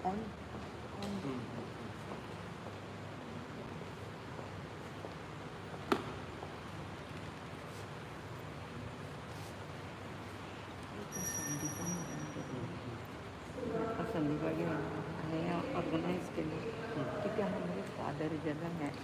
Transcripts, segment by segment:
on. असं बघा हे organise केलं की त्यामध्ये फादर ज्याला match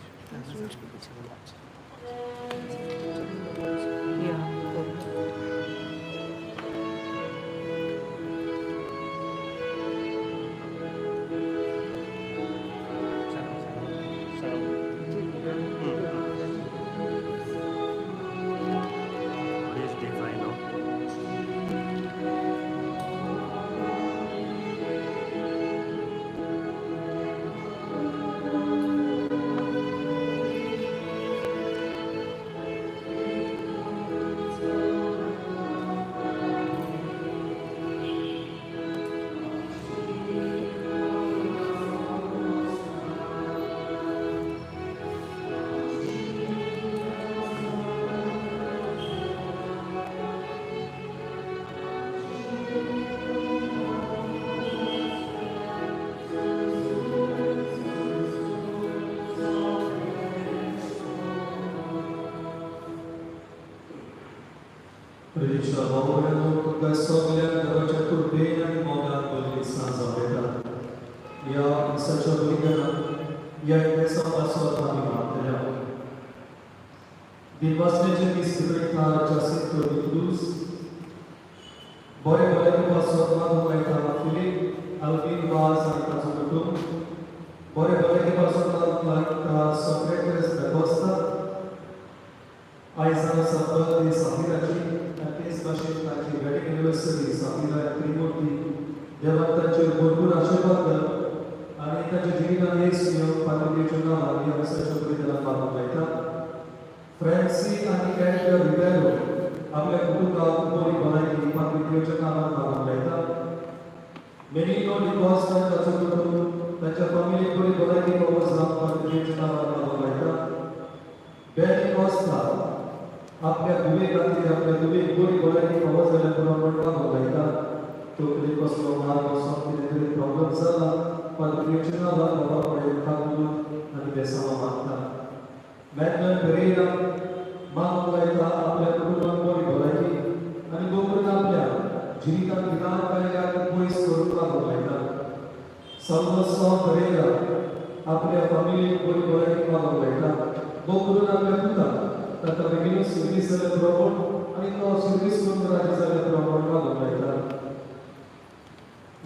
Ricevono da soglia della turbina in moda pollisanza veda. Ya saçabilgana ya inesa aswata mimatya. Dilvasnece istikrita jasit tudus. Boy boy ke paswata maita Philip Alvin was antazutum. Boy boy ke paswata maita Socrates da Costa. Isaiah Sabbath is Sahiraji. Special country, wedding anniversary, Safira Trimurti, Devantachi, Gurgur Ashokata, Anita Jivina Nesio, Patri Chuna, Maria Sacha Vidala Pamata, Francie and Canada Rivero, Abla Kutuka, Puri Balaki, Patri Chuna, Pamata, many know the cost of Tachutu, that a family Puri Balaki was not Patri Chuna, Pamata, Benny Costa. आपल्या दुवे रात्री आपल्या दुवे गोरी गोळ्याने आवाज आल्याप्रमाणे बघायला तो कधीपासून मार्गपासून कितीतरी problem झाला पण क्रिएशनला बाबाकडे थांबलो आणि बेसावा मागता मॅनल पेरेरा मागवायला आपल्या कुटुंबात गोरी गोळ्याची आणि गोकुळ आपल्या जीवितात विधान करायला कोईस करून बघायला सर्वस्व पेरेरा आपल्या फॅमिली गोरी गोळ्याची बघायला गोकुळ आपल्या पुता Tata begini service dalam program, ani to service pun berada dalam program kalau mereka.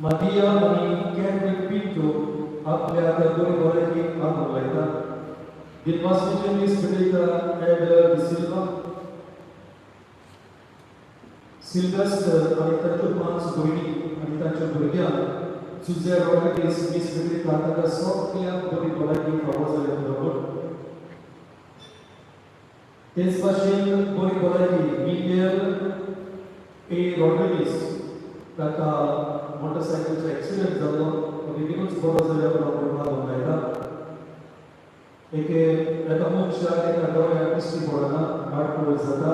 Madia mani Kendrick Pinto, apa ada dua orang lagi kalau mereka. Di masjid ini seperti Eder Silva, Sylvester, Anita Chupman Suburi, Anita Chuburgia, Suzanne Rodriguez, ini seperti kata Sofia, dua orang lagi kalau dalam program. Despacio Bori Bolaki, Miguel A. Rodriguez, kata motorcycle accident zalo, begini sebuah zalo berapa mereka. Eke kata muncul kata orang mesti borana, hard zata.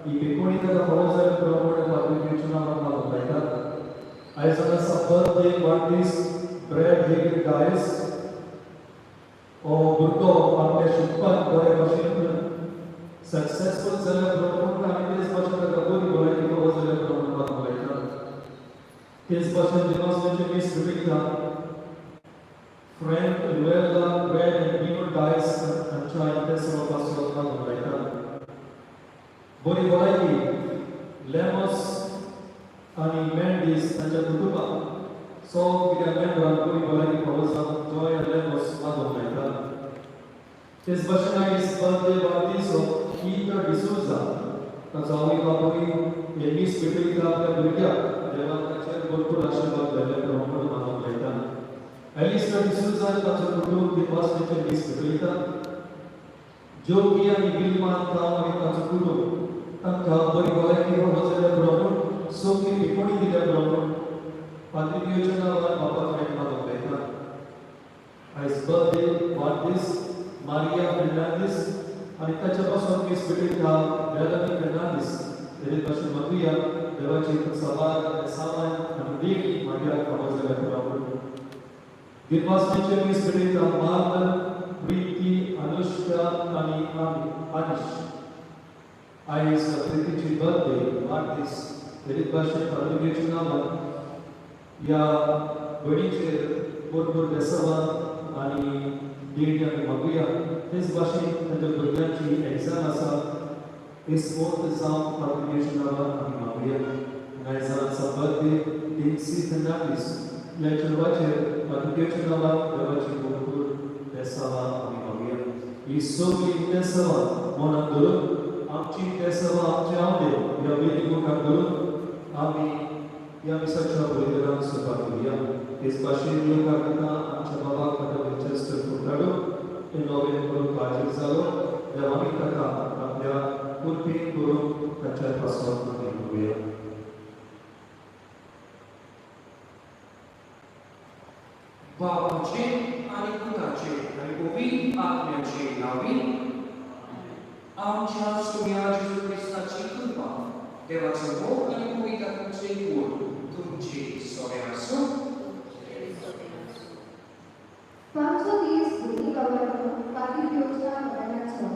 Ibu koni kata kalau zalo berapa orang begini cuma mereka. Aisana sabar de parties, Brad Higgins guys, or Burto, Pamela Shukpan, Boy Machine. Successful seller program kami this version का कोई बोला कि वो seller program बात बोलेगा this version demonstration is Rebecca Frank Luella Brad and Bino Dice अच्छा intense और password बात बोलेगा बोला कि Lemos आणि Mendes अच्छा कुटुंबा so kita member बोला कि proposal Joy and Lemos बात बोलेगा this version is birthday party so Peter D'Souza, kazawi kapuri, ini seperti kita bekerja dalam kajian berkurang dalam program malam kita. Alistair D'Souza kajian berkurang di pas kita seperti kita. Jogia di Gilman tahu kita berkurang. Tangkap beri boleh kita dalam program. So kita ikut di dalam program. Patri Yojana dan Bapak Frank malam kita. His birthday parties Maria Fernandez. Anita Chapaswan is building Melanie Fernandez, David Bashir Maria, Devachi Savar, Saman, and Diki, Maria Kamazala Prabhu. गिरवासनेचे वीस पिढीचा मार्ग प्रीती अनुष्का आणि अनिश ice प्रीतीची birthday वाढदिवस दलित भाषेत तालुक्याची नावात या बडीचे भरपूर बेसावा आणि date आमी मागुया तेच भाशेन ताच्या भुरग्यांची एग्जाम आसा इस मोर्त जावं तालुक्याची नावात आमी मागुया नायजांचा बर्थडे डेन्सी फर्नांडीस या चेडवाचेर तालुक्याच्या नावात देवाची भरपूर बेसावा आमी मागुया ही सगळी बेसावा मनात धरून आमची बेसावा आमचे आवडे या वेदी मुखार धरून आमी या विसाच्या बलिदानाक सुरवात करूया तेच भाशेन योग करता आमच्या बाबाक आता विंचेस्टर फुटाडो हे नोवेल करून हाजीर जालो देवानी ताका आपल्या कुर्बीन करून ताच्या पासवाक करूया बाबाचे आणि पुताचे आणि पवित्र आत्म्याचे नावे आमच्या सुम्या जेजू ख्रिस्ताची कृपा देवाचे मोग आणि पवित्र आत्म्याचे गुण तुमचे सगळे असो पांचवो दीस भुरगीं गांवांत काकी देवच्या मरणाचो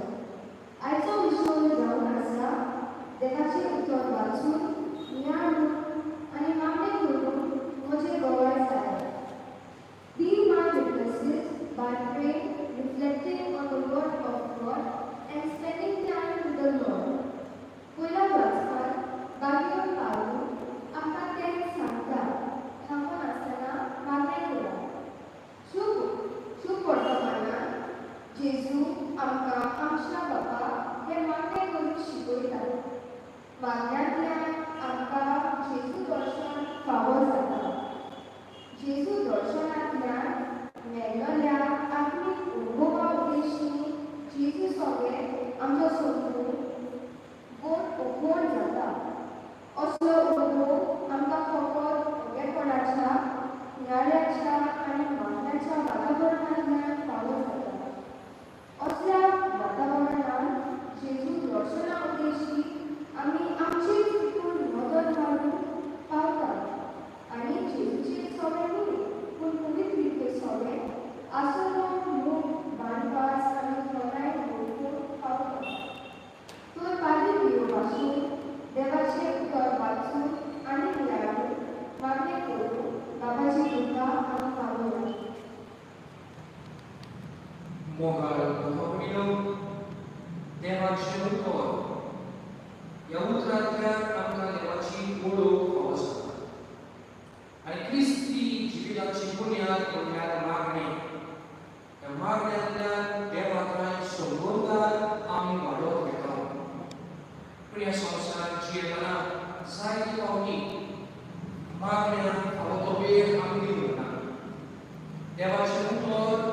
आयचो विशय जावन आसा देवाचें उतर वाचून ज्ञान आनी मागणे करून म्हजें गवाय जालें Be my witnesses by praying, reflecting on the word of God and spending time with the Lord. पहिला वाचपान बागेवर पावून आमकां तें सांगता थांबून आसतना मागणें करा शुभ वर्तमानान जेजू आमकां आमच्या बाबा हे मागणें करून शिकयता वागण्यांतल्यान आमकां जेजू दर्शन फावो जाता जेजू दर्शनांतल्यान मेळिल्ल्या आत्मीक अनुभवा उद्देशी जेजू सगळें आमचो समजून गोड जाता असलो अनुभव आमकां फकत भुरगेपणाच्या नियाळ्याच्या आनी मागण्याच्या वातावरणांतल्यान फावो जाता असल्या वातावरणांत जेजू दर्शना उद्देशी आमी आमची तितून मदत घालूंक पावतात आनी जेजूचे सगळे न्ही पूण पवित्रिके सगळे आसलो मोग बाणपास आनी खराय भरपूर पावतात तर बारी ह्यो भाशेन देवाचें उतर वाचून आनी न्याळून मागणें करून बाबाची कृपा आमी पावल्या मोगाळ भावनिलो देवाचे उतर ह्या उतरांतल्यान आमकां देवाची ओळख फावो जाता आणि क्रिस्ती जिविताची बुन्याद म्हणल्यार मागणे ह्या मागण्यांतल्यान देवाकाय संबोधान आमी वाडोवप घेता पूण ह्या संवसारांत जियेवना जायती फावटी मागण्यांक फावो तो वेळ आमी दिवंक ना देवाचें उतर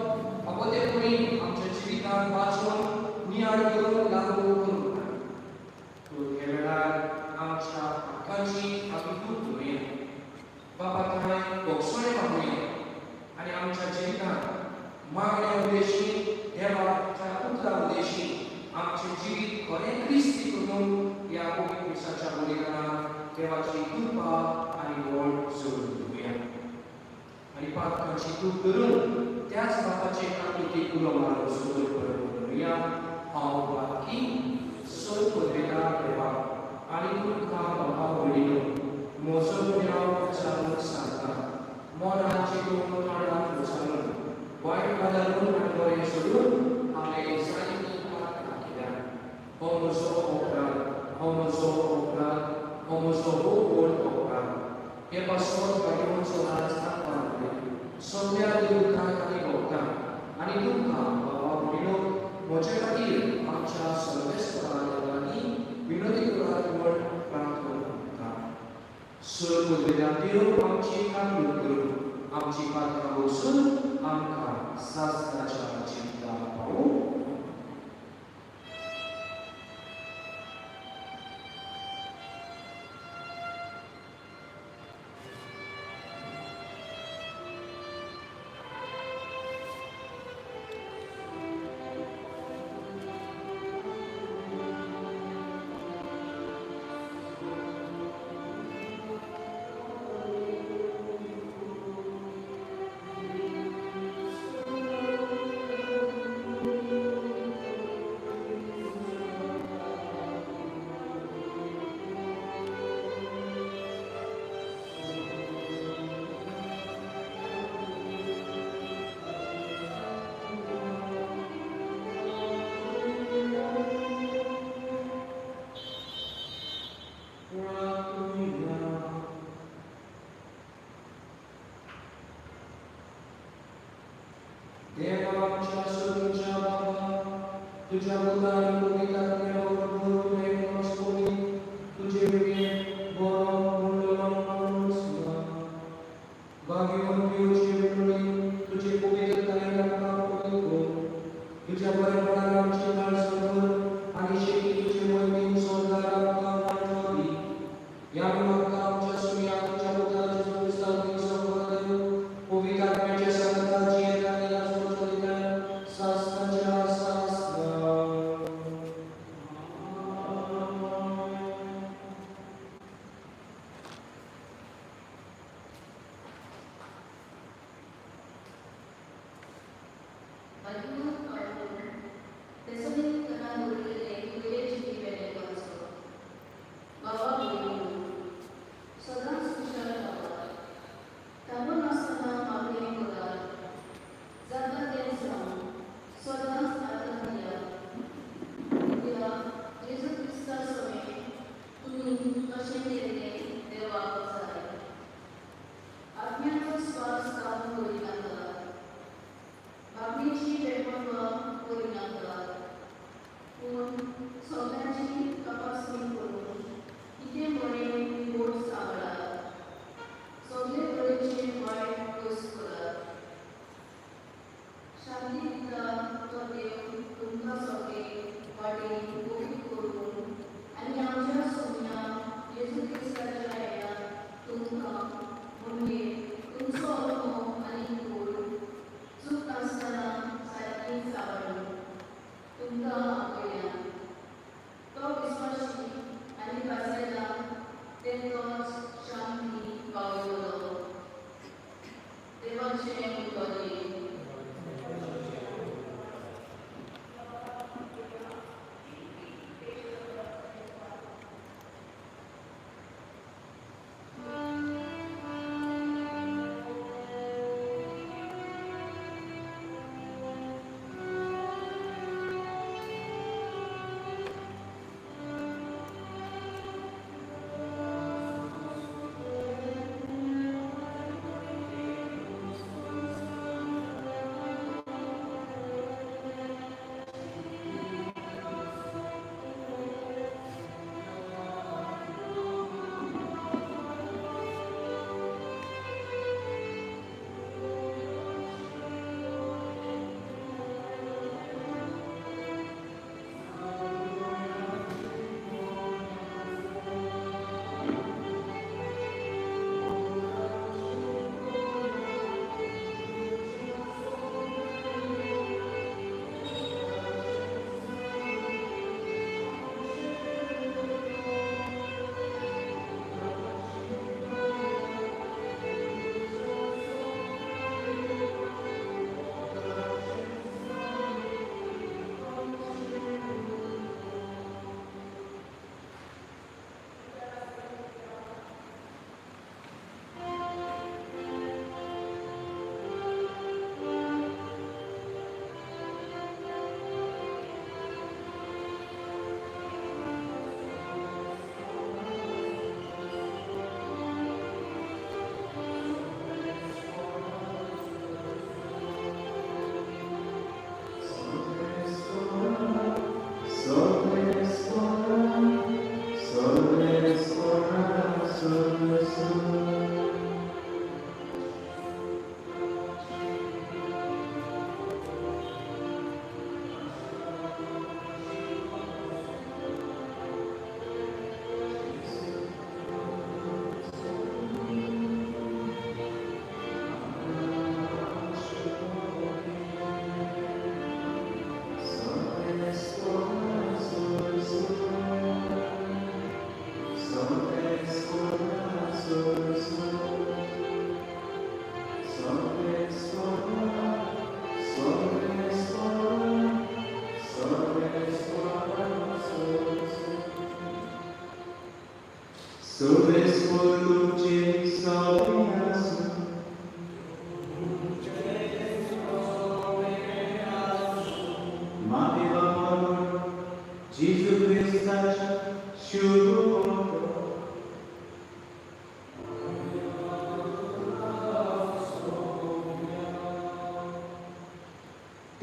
अबोधेपणी आमच्या जिवितांत वाचून नियाळ करून लागू करूंक ना पूण हे वेळार आमच्या हक्काची आमी खूब धुवया बाबा ताय भोगसणे मागुया आनी आमच्या जिवितांत मागण्या उद्देशी देवाच्या उतरा उद्देशी आमचें जिवीत खरें क्रिस्ती करून ह्या पवित्र दिसाच्या बलिदानाक देवाची कृपा आनी व्हड जोडून दिवया आनी पातकांची तूप करून त्याच बापाचे काकुतीक उलो मारून सोदर करूया हांव बाकी सोद करता देवा आनी तुमकां बाबा वडिलो म्हजो गुन्यांव विचारून सांगता मोनान चिंतून तोंडान विचारून वायट वादारून आनी बरें सोडून हांवें जायती पात दाखयल्या हो म्हजो अपराध हो म्हजो अपराध हो म्हजो खूब व्हड अपराध हे पासून वायट सोदान सांगपाक सगळ्या देवतांक आनी भक्तांक आनी तुमकां बाबा वडिलो म्हजे खातीर आमच्या सर्वेस्परा देवानी विनोदी करात म्हूण प्रार्थना करता स्वर्ग देव आमची कामूत करून आमची पातकां बसून आमकां शास्त्राच्या चिंता पावूं देवा आमच्या सर्वांच्या बाबा, तुझ्या मुलाला पवित्र आत्म्यावर भरून एक नमस्कोनी, तुझे वेगळे गौरव मंडलम करून सुना. भाग्यवान देवचे वेगळे तुझे पवित्रताने आमका पवित्र करून, तुझ्या बरेपणाला आमची काळ सभर आणि शेती तुझे मोहिमेन सोडणार आमका वाटवावी. या निमित्त आमच्या सुया तुझ्या उद्धाराचे विस्तार संपन्न पवित्र आत्म्याच्या संगताची एकाने या सोचविता शास्त्राच्या शास्त्र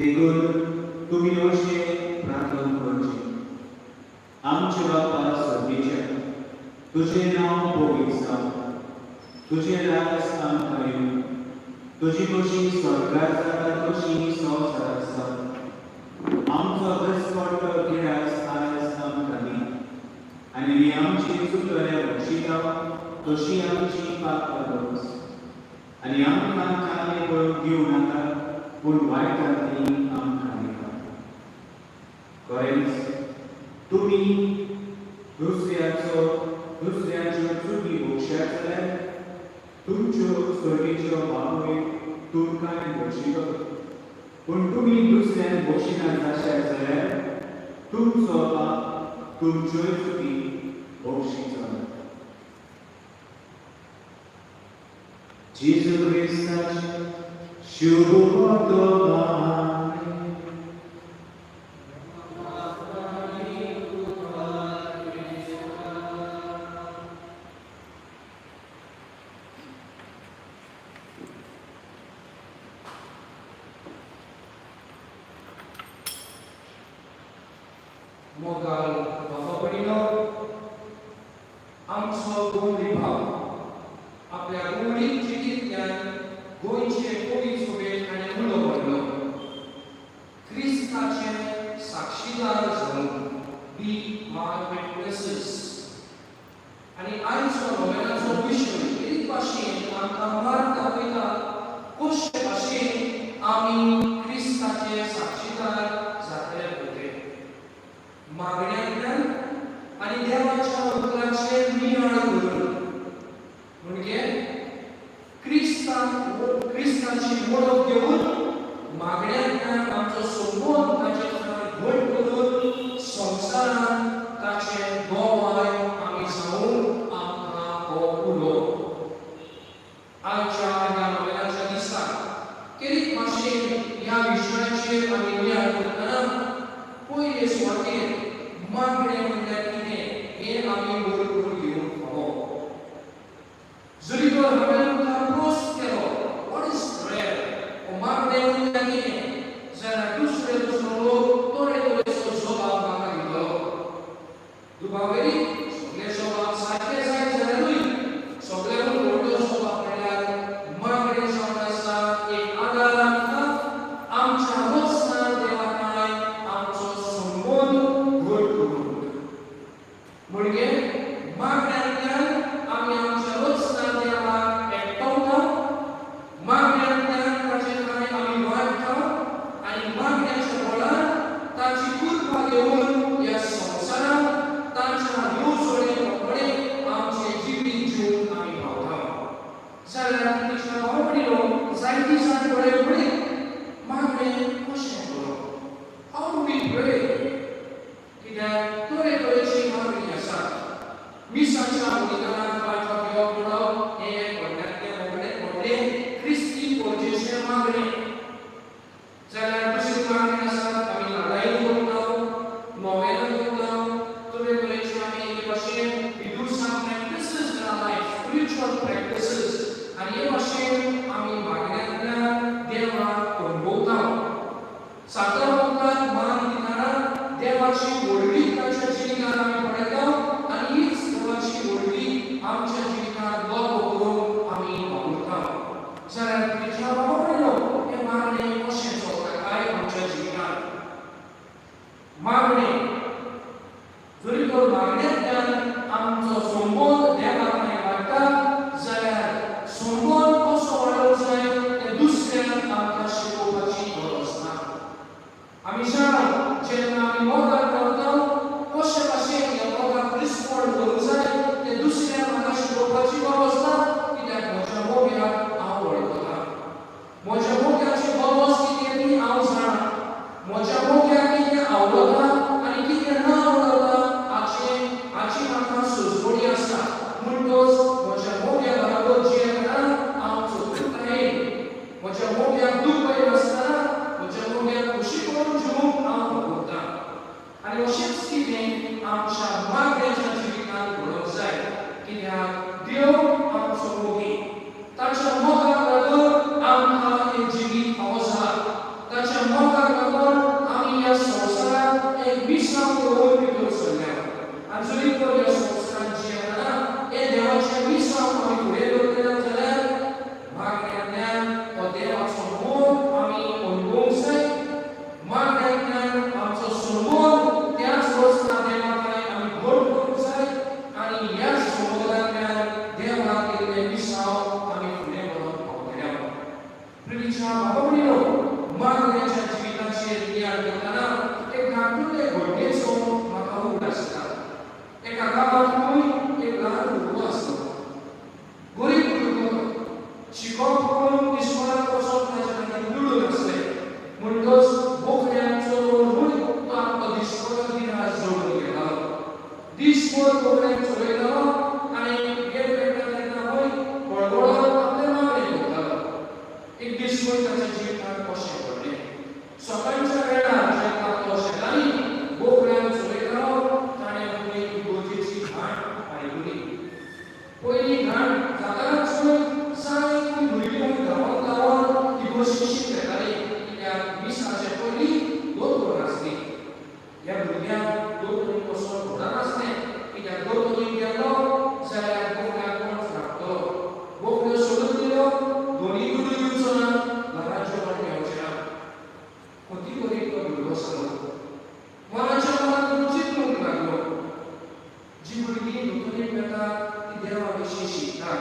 देखून तुम्ही अशें प्रार्थना करची. आमचे बापा स्वर्गीच्या, तुझे नाव पवित्र जावं, तुझे राज आमकां येवं, तुजी कशी स्वर्गांत जाता तशी संवसारांत जावं. आमचो दिसपट्टो गिरास आज आमकां दी, आनी आमची चुकल्यार बक्षिता तशी आमची पाप करस, आनी आमकां कांय पळोवंक दिवं नाका, पूण वायटांतली आमकां निवार. खरेंच तुमी दुसऱ्याच्यो चुकी भोगश्यात जाल्यार तुमच्यो स्वर्गीच्यो बापूय तुमकांय बक्षितो. पूण तुमी दुसऱ्याक बक्षिना जाशात जाल्यार तुमचो बाप तुमच्योय चुकी बक्षितो. जेजू क्रिस्ताचे शुभ वर्तमान. मोगाल बापापणीनो, आमचो गोंयडी भाव आपल्या गोंयडीक जिणेंतल्यान गोंयचे पवित्र सभेंत ताणें उलो मारलो. क्रिस्ताचे साक्षीदार जावन बी माय विटनेसेस. आनी आयचो नोवेलाचो विशय एक भाशेन आमकां मार्ग दाखयता कशे भाशेन आमी क्रिस्ताचे साक्षीदार जातले पळय. मागण्यांतल्यान आनी देवाच्या उतरांचे नियाळ करून, म्हणजे क्रिस्ताची वळख घेवन मागण्यांतल्यान आमचो संबंद ताचे घट करून संवसारांत ताचे गोवाय आमी जावून आमकां हो उलो. आयच्या ह्या नोवेलाच्या दिसा केरीत भाशेन ह्या विशयाचेर आमी नियाळ करतना पयले सुवातेर मागणे म्हणल्यार कितें हें आमी वळखून घेवंक फावो. जरी तर हांवें तुमकां प्रश्न केलो, व्हॉट इज प्रेयर, हो मागणे म्हणल्यार कितें, जाल्यार दुसरो लोक तरेतरेचो जबाब म्हाका दितलो. दुबावेरी सगळे जबाब सारके जायत जाल्यारूय सगळ्यांकून व्हडलो जबाब म्हणल्यार मागणे जावन आसा एक आदार आमकां आमच्या वचनांत देवा काय आमचो संबंद घट करून. म्हणजे मागण्यांतल्यान आमी आमच्या वचनांत देवाक एकठांवता, मागण्यांतल्यान ताचे कांय आमी वाडटा, आनी मागण्याच्या बळार ताची कृपा घेवन ह्या संवसारांत ताच्या येवजणे प्रमाणे आमचें जिवीत जिवन आमी भावता. जाल्यार तिच्या भावपणीनो जायती जाण पळय मागणे कशें करप, हाव डू वी प्रे. कित्याक तरेतरेची मागणी आसा. मिसाच्या बलिदानांत पावपाक येवप म्हणप हें एक व्हडलें क्रिस्ती गरजेचें मागणें. जाल्यार दुसरी मागणी आसात आमी लढाई करता, नोवेलां करता, तरेतरेचे आमी हे भाशेन विदुरसां practices in our life, spiritual practices, आनी हे भाशेन आमी मागण्यांतल्यान देवाक अणभवता. सातर वखदांत मान दितना देवाची व्हडली ताच्या जिवितांत आमी पळयता, आनी हीच देवाची व्हडली आमच्या जिवितांत गर्व करून आमी वावुरता. जाल्यार तिच्या बापायलो हे मागणे कशें चलता काय आमच्या जिवितांत. मागणे जरी तर मागण्यांतल्यान आमचो संबंद देवा कडेन वाडटा, जाल्यार संबंद कसो वाडोवंक जाय तें दुसऱ्याक आमकां शिकोवपाची गरज ना. शिकोवप करून इस्कोलाक वचप ताच्या खातीर निवडून आसले म्हणटच बोकड्यांचो रूय तो आमकां दिसपरो दिनास जोडून गेलो दिसभर बोकड्यांक चलयतालो आनी गेट पेटता तेन्ना वय बळबळोन आपले मागणे करतालो एक दीस वय ताच्या जिवितांत कशें घडलें सकाळच्या वेळार जेन्ना तो शेतांनी बोकड्यांक चलयतालो ताणें आपली गोजेची घाण आयकली पयली घाण जाताच वय सारकी भुरगीं धांवून धांवून ती गोश्ट शिकताली कित्याक मिसाचे पयलीं दोतोर आसली ह्या भुरग्यांक दोतोरीक वचोन घडना आसलें कित्याक दोतोरीक गेलो जाल्यार बोकड्याक कोण फाटलो बोकड्यो सोडून दिल्यो दोनी गुडी दिवचो ना घराच्यो वाट घेवचे ना कोती करीत तो भुरगो सांगलो मनाच्या मनात रुचीत म्हणूंक लागलो जी भुरगीं दोतोरीक वता ती देवा विशीं शिकता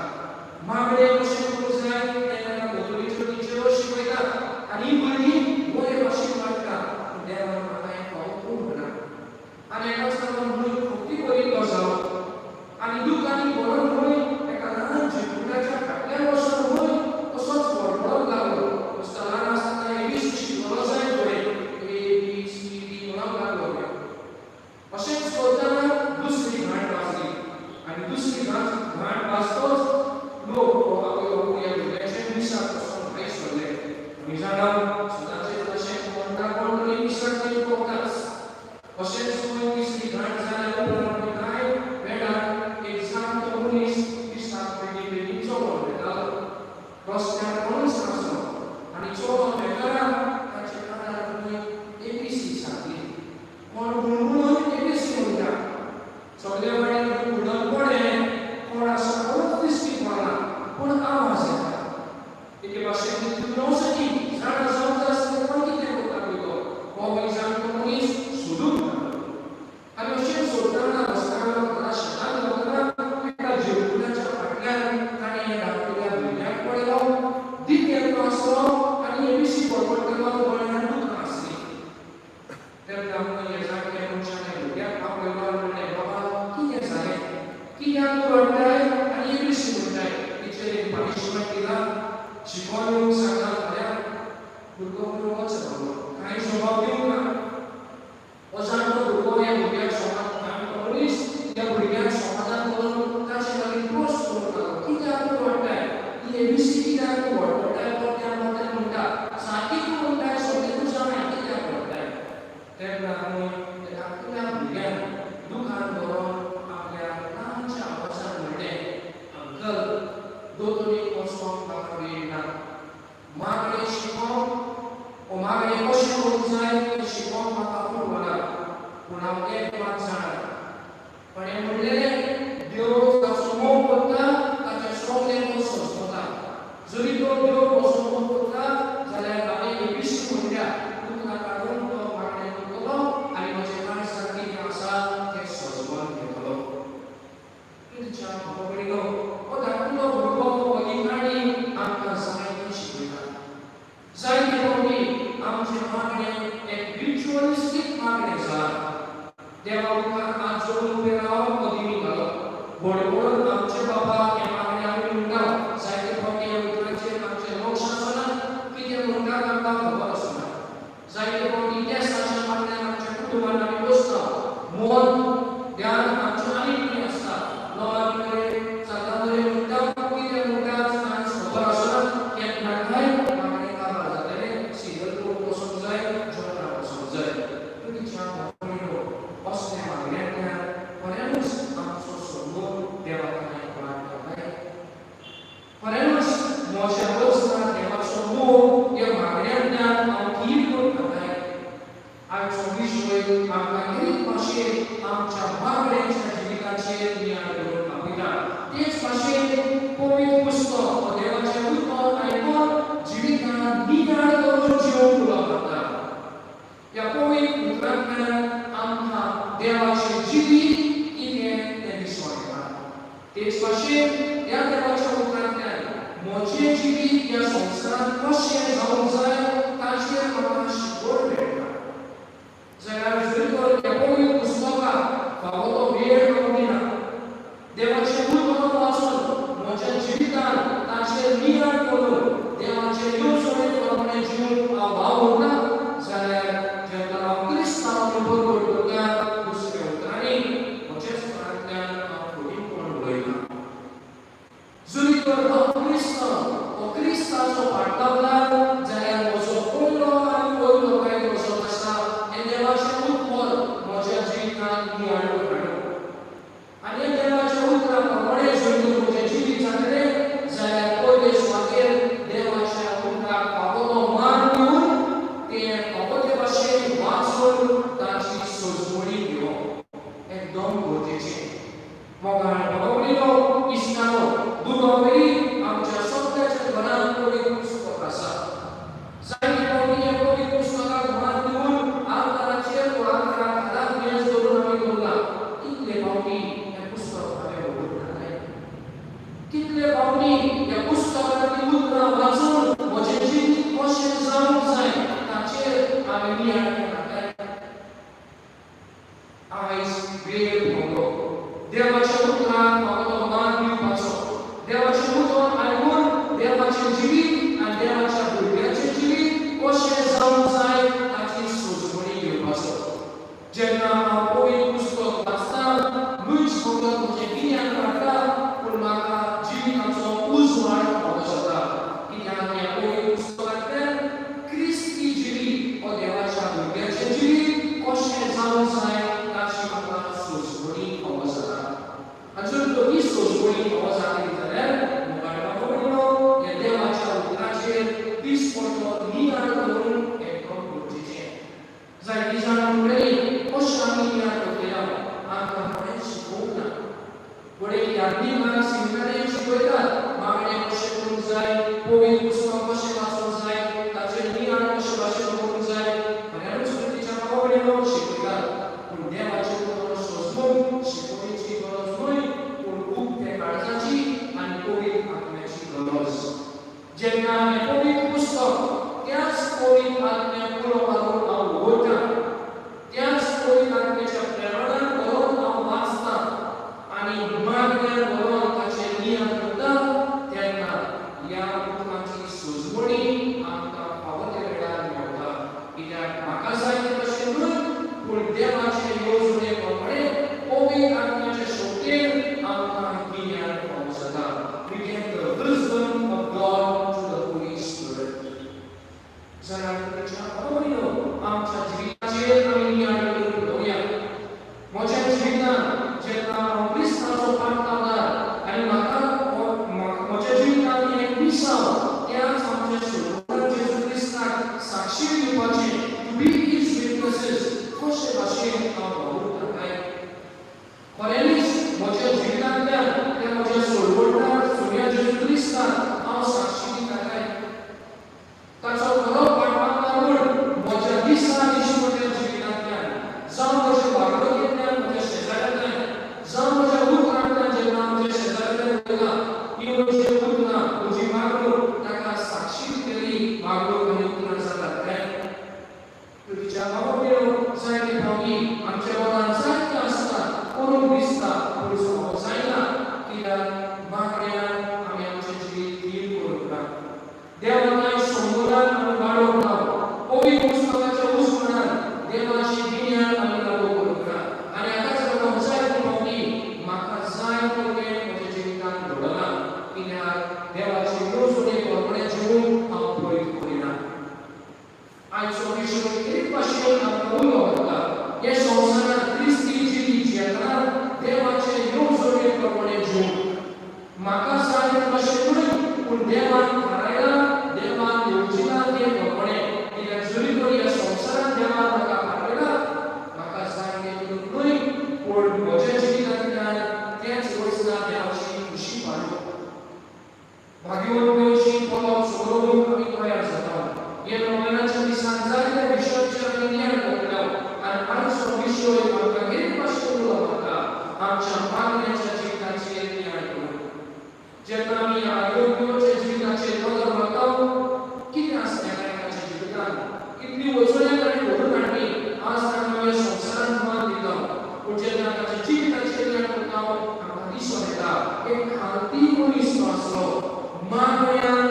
मागणे कशें करूंक जाय तें ताका दोतोरीच्यो टिचरो शिकयता आनी ही भुरगीं बरे भाशेन वागता पूण देवान म्हाका हें फावो करूंक ना आनी एकाच लागून म्हणून कोती करीत तो जालो आनी दुखांनी बरो म्हणून एका ल्हान झेपुटाच्या फाटल्यान वचून म्हणून तसोच बडबडूंक लागलो नुस्ता ल्हान आसतना एबीसी शिकलो जाय फुडें ABCD म्हणूंक लागलो अशेंच करतना दुसरी घाण वाजली आनी दुसरी घाण वाजतोच लोक आपल्या ह्या भुरग्याचे मिसाक वचून भायर सरले आमी जाणां सदांचें तशें कोणता कोण तरी मिसाक तरी पळोवताच अशेंच तिसरी घाण जाल्या उपरांत कांय वेळार एक जाणटो मनीस दिसाक बेगीन चोवोन वेतालो रस्त्यार कोणूच नासलो आनी चोवोन वेताना ताचे कानार खंय ABC सांगली कोण गुणगुणून ABC म्हणटा सगळे वाटेन उडोन पडलें कोण आसा कोणूच दिश्टी पडना पूण आवाज येता एके भाशेन तितूनसकी जाणा जावंक जाय आसलें कोण कितें करता पळय हो एक जाणटो मनीस सोदूंक लागलो आनी अशें सोदताना रस्त्यार घरा शेतांत वतना एका झेपुटाच्या फाटल्यान ताणें रावलेल्या भुरग्याक पळयलो दीक येतो आसलो आनी ABC बडबडटालो गळ्यांत दुखां आसलीं तेन्ना ह्या जाणट्या मनशान भुरग्याक आपयलो आनी म्हणलें बाबा कितें जालें कित्याक तूं रडटाय आनी ABC म्हणटाय टिचरीन पनिशमेंट दिला शिकोवन येवंक सांगला फाल्यां भुरगो म्हणून वच रावलो कांय जबाब दिवंक ना हो जाणटो भुरगो ह्या भुरग्याक जाणटो मनीस ह्या भुरग्याक समाधान करून ताचे लागीं प्रश्न करूंक लागलो कित्याक तूं रडटाय ही ABC कित्याक तूं बडबडटाय तो त्या मतान म्हणटा सारकी तूं म्हणटाय सगळें तुज्या मागीर कित्याक रडटाय तेन्ना त्या धाकट्या भुरग्यान दुखान धरून आपल्या ल्हानशा आवाजान म्हणलें अंकल दोतोरीक वचोंक म्हाका वेळ ना मागणें शिकोवप वो मागणें कशें करूंक जाय तें शिकोवप म्हाका पडना पूण हांव एक बात जाणा ताणें म्हणलें देव ताचो मोग करता ताचे सगळे मोग सोंसता जरी तो देव वचो मोग करता जाल्यार हांवें ABC म्हणल्या दुखां काडून तो मागणें करतलो आनी म्हजें माणसाक कितें आसा तें सजवून घेतलो कितें भाव भयणीनो हो धाकटो भुरगो ही काणी आमकां जायती शिकयता जायते फावटी आमचे मागणे एक रिच्युअलिस्टीक मागणे जाला देवा मुखार हात जोडून उबे रावप मदीं निघालो बडबडून आमचे बाबा हे मागणे आमी म्हणटा जायते फावटी ह्या उतराचेर आमचें लक्ष आसना कितें म्हणटात आमकां खबर आसना जायते फावटी त्या सारच्या मागण्यान आमच्या कुटुंबान आमी बसता मन ध्यान आमचें आनीक कितें आसता लोक आमी सदां बरें म्हणटा कितें म्हणटात कांयच खबर आसना केन्ना काय मागणे काबार जातलें सिरियल पळोवंक वचोंक जाय जेवणाक वचोंक जाय तुमच्या भावणीनो असल्या मागण्यांतल्यान खऱ्यानूच आमचो समोर देवा कडेन वाट जाय खऱ्यानूच म्हज्या वचना देवाचो मोग ह्या मागण्यांतल्यान हांव कील करता जाय आयचो विशय आमकां एक भाशेन आमच्या मागण्यांच्या जिविताचेर ज्ञान करून आपयता तेच भाशेन पवित्र पुस्तक देवाचें उतर आयकून जिवितांत नियाळ करून जिवंक उलोवता ह्या पवित्र उतरांतल्यान आमकां देवाचें जिवीत कितें तें दिसून येता तेच भाशेन ह्या देवाच्या उतरांतल्यान म्हजें जिवीत ह्या संवसारांत कशें जावंक जाय ताचेर म्हाका शिकवण मेळटा जाल्यार जरी तर ह्या पवित्र पुस्तकाक फावो तो वेळ हांव दिना देवाचें उतर वाचून म्हज्या जिवितांत ताचेर नियाळ करून देवाचे येवजणे प्रमाणे जीवन वावरता जाल्यार जेन्ना हांव क्रिस्तांव बरोबर करता दुसऱ्या उतरांनी म्हज्या स्वरांतल्यान हांव फुटींपण उलयना. जरी तर हांव क्रिस्तांव हो क्रिस्ताचो पाठलागला जाल्यार म्हजो पयलो आनी पयलो कायदो असो आसा हें देवाचें उत्तर म्हज्या जिवितांत मी हाडून आनी हें देवाच्या उतरा प्रमाणे जर तर म्हजें जिवीत जातलें जाल्यार पयले सुवातेर देवाच्या उतराक फावो मान दिवन तें फावो ते भाशेन वाचून ताची सोजवणी घेवप एकदम गरजेचें. मोगाळ भाव इश्टानो दुबावरी आमच्या सगळ्याच्या घरांत पवित्र पुस्तक आसा. जायते फावटी ह्या पवित्र पुस्तकाक मान दिवन आंतराचेर वा आंतराक हाताक मेज धरून आमी दवरला. कितले फावटी हें पुस्तक हांवें उगडून हाडलें, कितले फावटी ह्या पुस्तकांतलीं उतरां वाचून म्हजें जिवीत कशें जावंक जाय ताचेर हांवें नियाळ केला. आयज वेळ पावलो देवाच्या उतराक फावो मान दिवपाचो, देवाचें उतर आयकून देवाचें जिवीत आनी देवाच्या भुरग्याचें जिवीत कशें जावंक जाय ताची सोजवणी घेवपाचो. जेन्ना हांव पवित्र पुस्तक वाचता न्हूच फकत म्हजें गिन्यान वाडटा पूण म्हाका जिविताचो उजवाड फावो जाता. कित्याक ह्या पवित्र पुस्तकांतल्यान क्रिस्ती जिवीत हो देवाच्या भुरग्याचें जिवीत कशें जावंक जाय ताची म्हाका सोजवणी फावो जाता. आनी जर तर ही सोजवणी फावो जाली जाल्यार हें देवाच्या उतराचेर दिसपट्टो नियाळ करून एकदम गरजेचें. जायतीं जाणां म्हणटलीं कशें आमी नियाळ करतले आमकां कोणेंच शिकोवंक ना. फुडें याज्ञिकान सिंहाडेन शिकयतात मागणें कशें करूंक जाय, पवित्र पुस्तक कशें वाचूंक जाय, ताचेर नियाळ कशे भाशेन करूंक जाय म्हळ्यारूच तिच्या भावा भयणींनो शिकयतात. पूण देवाचें उतर सोजमून शिकोवणेची गरज न्हय पूण उक्ते काळजाची आनी पवित्र आत्म्याची गरज. जेन्ना हें पवित्र पुस्तक त्याच पवित्र आत्म्याक उलो मारून हांव उगडटा, त्याच पवित्र आत्म्याच्या प्रेरणान बरोवन हांव वाचतां आनी मागण्यांत बरोवन ताचेर नियाळ करता तेन्ना ह्या उतरांची सोजवणी आमकां फावो त्या वेळार मेळटा. कित्याक म्हाका जाय तें तशें न्हय पूण देवाचे येवजणे प्रमाणे पवित्र आत्म्याचे शक्तीन आमकां गिन्यान फावो जाता. We get the wisdom of God through the Holy Spirit. जाल्यार तुमच्या आवडीनो आमच्या जिविताचेर आमी नियाळ करून पळोवया. म्हज्या जिवितांत जेन्ना हांव क्रिस्ताचो पाठलागदार आनी म्हाका म्हज्या जिवितांत एक विसाव त्याच आमच्या सोडवणारा जेजू क्रिस्ताक साक्षी दिवपाचें टू बी हिज विटनेसेस कशे भाशेन हांव वावुरता काय खऱ्यांनीच म्हज्या जिवितांतल्यान त्या म्हज्या सोडवणदार सुर्या जेजू क्रिस्ताक हांव साक्षी दिता काय ताचो खरो पाठलागदार म्हूण म्हज्या दिसा दिसपट्ट्या जिवितांतल्यान जावं म्हज्या वागणुकेंतल्यान म्हज्या शेजाऱ्यांतल्यान जावं म्हज्या उतरांतल्यान जेन्ना म्हज्या शेजाऱ्यांतल्यान उलयता ही म्हजी उतरां म्हजी वागणूक ताका साक्षी दितली वागणूक आनी उतरां जातात काय. तुमच्या भावा भयणींनो जायते फावटी आमच्या मनांत जायतें आसता करूंक दिसता पूण संभव जायना कित्याक मागण्यांत आमी आमचें जिवीत लीन करूंक ना. देवाकाय संबोधान आमी वाडोवंक ना. पवित्र पुस्तकाच्या उजवाडान देवाची गिन्यान आमी लागू करूंक ना. आनी हाकाच लागून जायते फावटी म्हाका जाय तें म्हज्या जिवितांत घडना कित्याक देवाचे येवजणे प्रमाणे जिवूंक हांव प्रयत्न करिना. आयचो विशय एक भाशेन आमकां उलो करता. हे संवसारांत क्रिस्ती जिवीत जेतना देवाचे येवजणे प्रमाणे जिवूंक म्हाका जाय ते भाशेन न्हय पूण देवान थारायला देवान येवजिला ते प्रमाणे. कित्याक जरी तर ह्या संवसारांत देवान म्हाका हाडला म्हाका जाय तें करूंक न्हय पूण म्हज्या जिवितांतल्यान तेच वचना देवाची खुशी पाडूंक. भाग्यवंत पळोवप सोडूंक आमी तयार जाता. हे नोव्हेनाच्या दिसान जायते विशयाचेर आमी नियाळ करतलो आनी आयचो विशय आमकां एक भाशेन उलो करता आमच्या मागण्याच्या जिविताचेर नियाळ करून. जेन्ना आमी ह्या योग्य जिविताचेर नदर मारता कितें आसता गायकाच्या जिवितांत कितली वचोण्या ताणें घडोवन हाडली आज ताका ह्या संवसारांत मान दिता पूण जेन्ना ताच्या जिविताचेर नियाळ करता आमकां दिसून येता एक खांती मनीस तो आसलो मागण्यान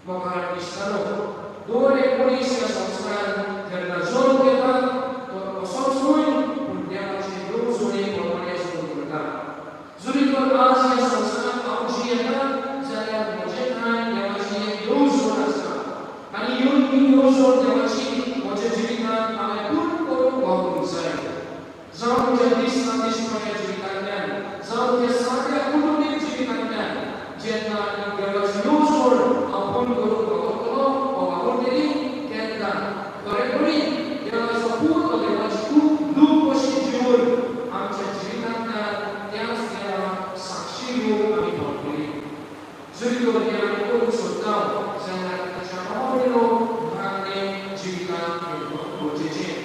मोगाळ इश्तारो दोन एकोणीस या संवसारांत जेन्ना जोर घेता तो असोच न्हय पूण देवाचे येवजणे प्रमाणे सुरू करता जरी तो आज ह्या संवसारांत हांव जियेना जाल्यार म्हजे कांय देवाची एक येवजण आसा आनी ह्यो येवजण देवाची म्हज्या जिवितांत हांवें पूर्ण करूंक वावरूंक जाय जावं म्हज्या दिसपट्या जिवितांतल्यान जावं त्या साद्या कुटुंबीक जिवितांतल्यान जेन्ना देवाची येवजण हांव पूर्ण करूंक वावरतलो वा वावरतली तेन्ना खरेपणी देवाचो पूर्ण देवाची खूब दूख कशी जिवन आमच्या जिवितांतल्यान त्याच देवाक साक्षी घेवन आमी भोंवतली जरी तो देवाक करूंक सोदता जाल्यार ताच्या आवडीनो मागणे जिवितांत घेवप गरजेचें.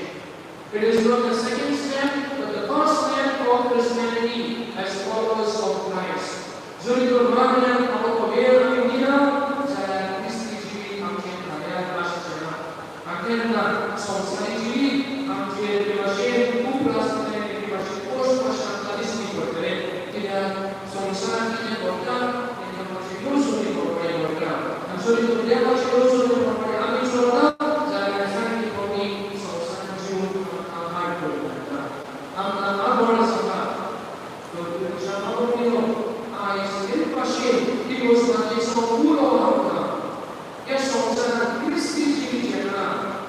It is not the second step, but the first step of Christianity as followers of Christ. जरी तो मागण्यान आमकां वेळ आमी दिना जाल्यार क्रिस्ती जिवीत आमचें खऱ्यान आसचें ना तेन्ना संवसारी जिवीत आमचेर देवाचेर खूब त्रास जातले देवाची पोस्ट शांता दिसली पडटले कित्याक संवसारांत कितें घडटा तें देवाचे येवजणे प्रमाणे घडटा आनी जरी तो देवाचे येवजणे प्रमाणे आमी चलता जाल्यार सारकी कोणी संवसारांत जिवन आमकां हाड करता आमकां आबळ जाता तुमच्या आवडीनो आयज एक भाशेन दिवसाचो पुरो आवडटा ह्या संवसारांत क्रिस्ती जिवीत जेन्ना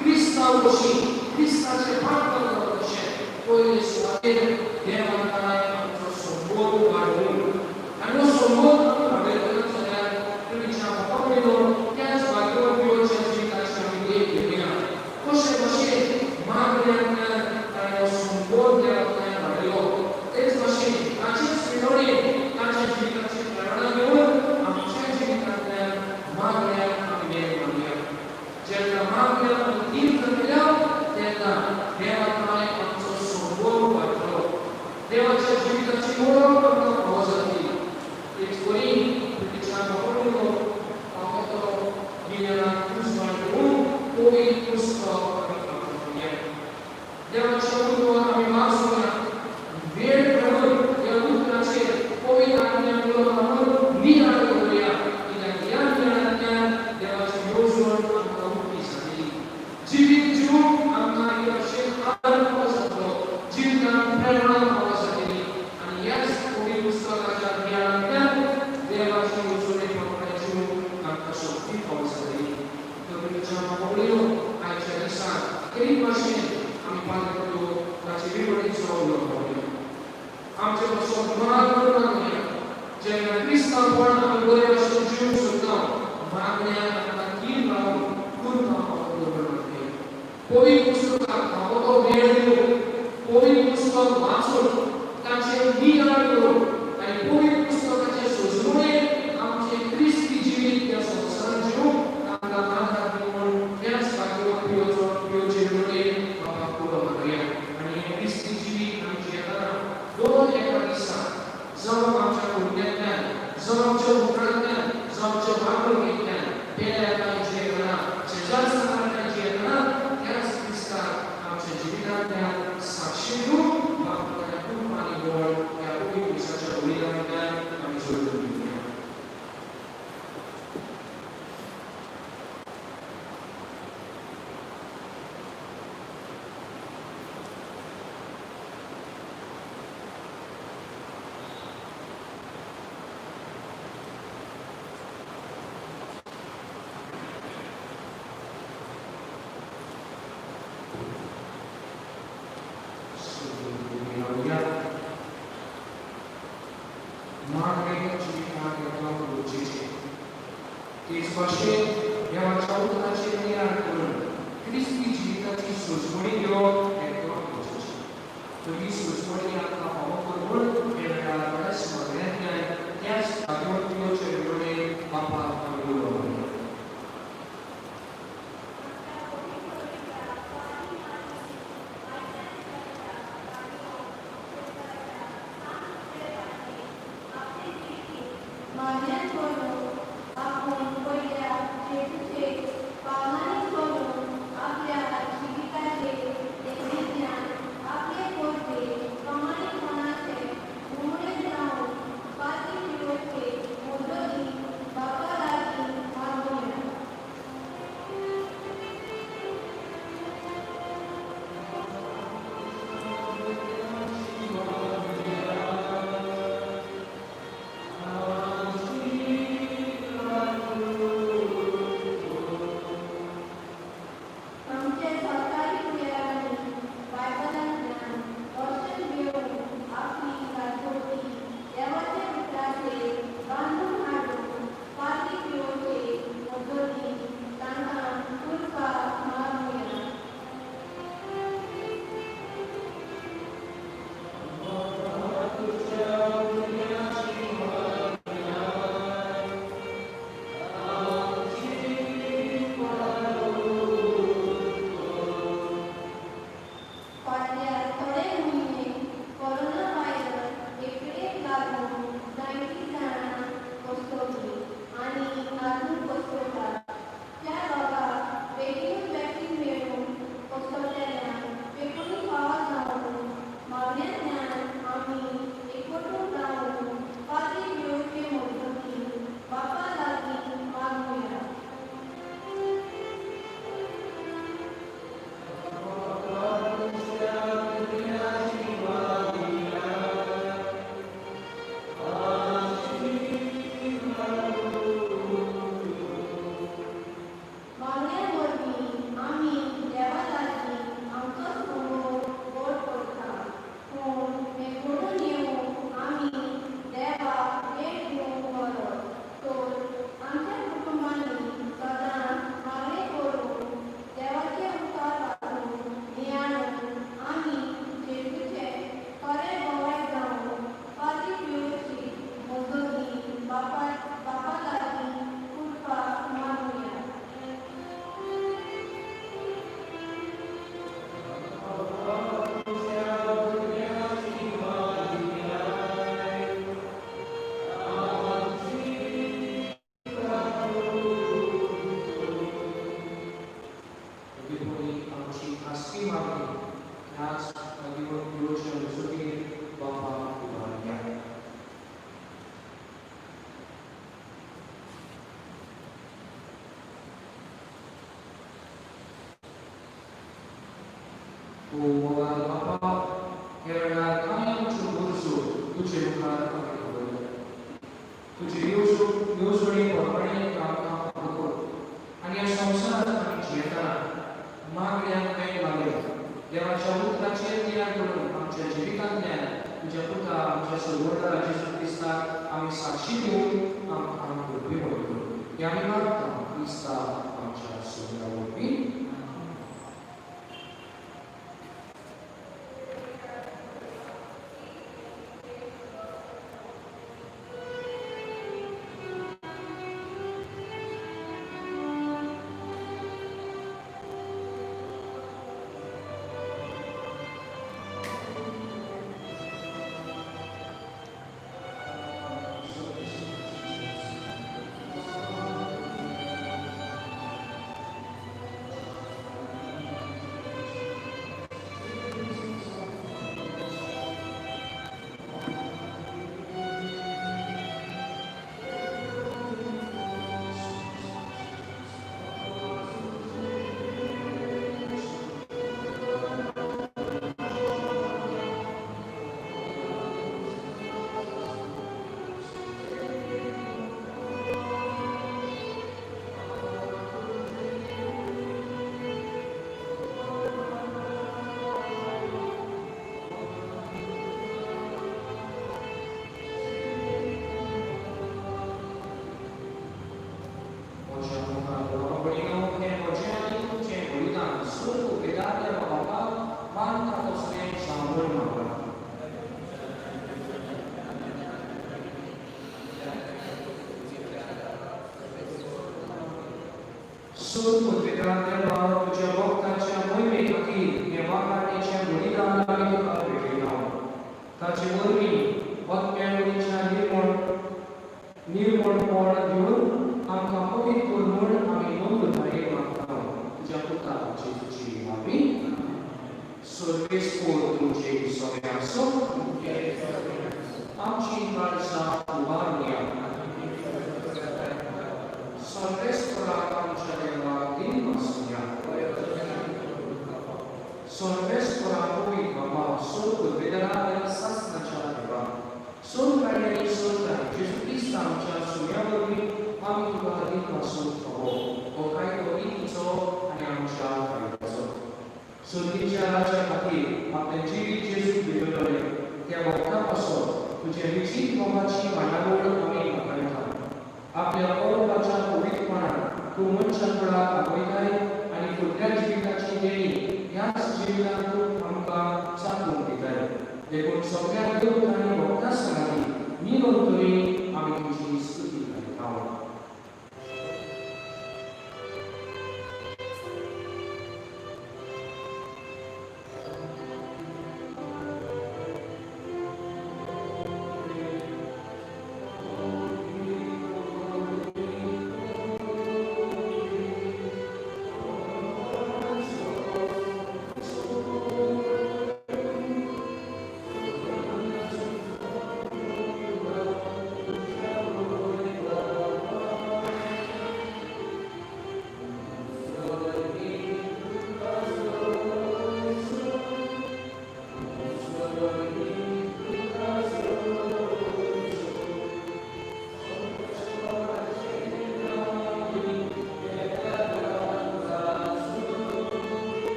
क्रिस्तांव कशी क्रिस्ताचे पाठन करप कशें पयले सुवातेर देवान कांय आमचो संबोध वाडून आनी हो संबोध आमी वाडयतलो जाल्यार तुमच्या आवडीनो त्याच भाग्यवंताच्या जिविताची आमी देख घेवया कशे भाशेन मागण्यांतल्यान ताणें संबोध देवाकडल्यान वाडयलो तेच भाशेन ताचेच पिळोणेन ताच्या जिविताची प्रेरणा घेवन आमच्या जिवितांतल्यान मागण्यांक आमी नेम मानया जेन्ना मागण्यांक आमी तीर करतल्या तेन्ना देवाकडल्यान आमचो संबोध वाडटलो देवाच्या जिविताची वळख आमकां फावो जातली तेच बरी तुमच्या आवडीनो हांव तो गिन्यानाक पुस्तक घेवन पवित्र पुस्तक आमी वाचूया देवाच्या उतरार आमी वाचूया वेळ काडून ह्या उतराचेर पवित्र आत्म्यान लागून नियाळ करूया कित्याक ह्या नियाळांतल्यान देवाची येवजण आमकां उक्ती जातली जिवीत जिवूंक आमकां ह्या भाशेन आदार फावो जातलो जिवितांत प्रेरणा फावो जातली आनी ह्याच पवित्र पुस्तकाच्या ज्ञानांतल्यान देवाची येवजणे प्रमाणे जिवूंक आमकां शक्ती फावो जातली तुमच्या आवडीनो आयच्या दिसाक एक भाशेन आमी पालक करूं ताची विवरणीचो उलोवप करूया आमचे पासून माग करून आमी जेन्ना क्रिस्तांवपण आमी बरे भशेन जिवंक सोदता मागण्यांक आमकां तीर लावन कुर्ता फावो करपाक पवित्र पुस्तकाक फावो तो वेळ दिवन पवित्र पुस्तक वाचून ताचेर नियाळ करून आनी पवित्र पुस्तकाचे सुचोवणेन आमचें क्रिस्ती जिवीत ह्या संवसारांत जिवूंक आमकां आदार दिवन त्याच भाग्यवंत जेवणेन बापाक पुरो मागया आनी हें क्रिस्ती जिवीत आमी जियेतना दोन एका दिसाक जावं आमच्या कुडण्यांतल्यान जावं आमच्या उपरांतल्यान जावं आमच्या वागणुकेंतल्यान पेड्यां जियेतना शेजार समाजांतल्यान जियेतना त्याच क्रिस्ताक आमच्या जिवितांतल्यान साक्षी दिवून बापाच्या खूब आनी व्हड ह्या पवित्र दिसाच्या बलिदानांतल्यान आमी जोडून दिवया तेच भाशेन देवाच्या उतराचेर नियाळ करून क्रिस्ती जिविताची सुचोवणी घेवप हें करप गरजेचें तर ही सुचोवणी आमकां फावो करून हे वेळार सगळ्यांतल्यान त्याच भाग्यवंताचे विवरणेन बापाक आमी उलोवप करूया तू बापा ह्या वेळार कांयच वर्सो तुजे मुखार आमी दवरल्या. तुजी येवजणी बरोबरीन आमकां पळोवन आनी ह्या संवसारांत आमी जियेतना मागल्यांक मेळ मागले. देवाच्या उतराचेर नियाळ करून आमच्या जिवितांतल्यान तुज्या पुता आमच्या सर्वोदारा जेजू क्रिस्ताक आमी साक्षी दिवन आमकां घडोवपी म्हणून हें आमी मागता क्रिस्ता आमच्या सोदरा वरवीं. Sunt pătrătarea tuja भक्ताच्या मोहिमे खातीर देवा कारणेच्या बलिदान आमी तुका भेटयता. ताचे वरवीं वखम्यांवरीच्या निर्मळपण दिवन आमकां पवित्र म्हूण आमी नोंदणाये मागता. तुज्या पुता जेजूची आमी सर्वेस्पोर तुमचे सगळे आसो. आमची काळजां उबारल्या. सर्वेस्पराक आमच्या देवाक दिन आसूया. सर्वेस्परा पवित्र बाबा सोद वेदनाच्या शासनाच्या देवा सोद काडलेली सोदता जेजू क्रिस्त आमच्या सुर्या वरवीं आमी तुका दिन आसूंक हवो. हो कायदो नीतीचो आनी आमच्या फायद्याचो. सर्गीच्या राज्या खातीर आपलें जिवीत जेजूक दिलेलें त्या वखदा पासून तुजे विचित मोगाची मांडावळ आमी मागयता. आपल्या पवित्राच्या पवित्रपणान तूं मनशांपणाक आपयताय आनी फुडल्या जिविताची देणी ह्याच जिवितांत तूं आमकां सांगून दिताय. देखून सगळ्या देव आनी भक्तां सांगाती निरंतरी आमी तुजी स्तुती करता.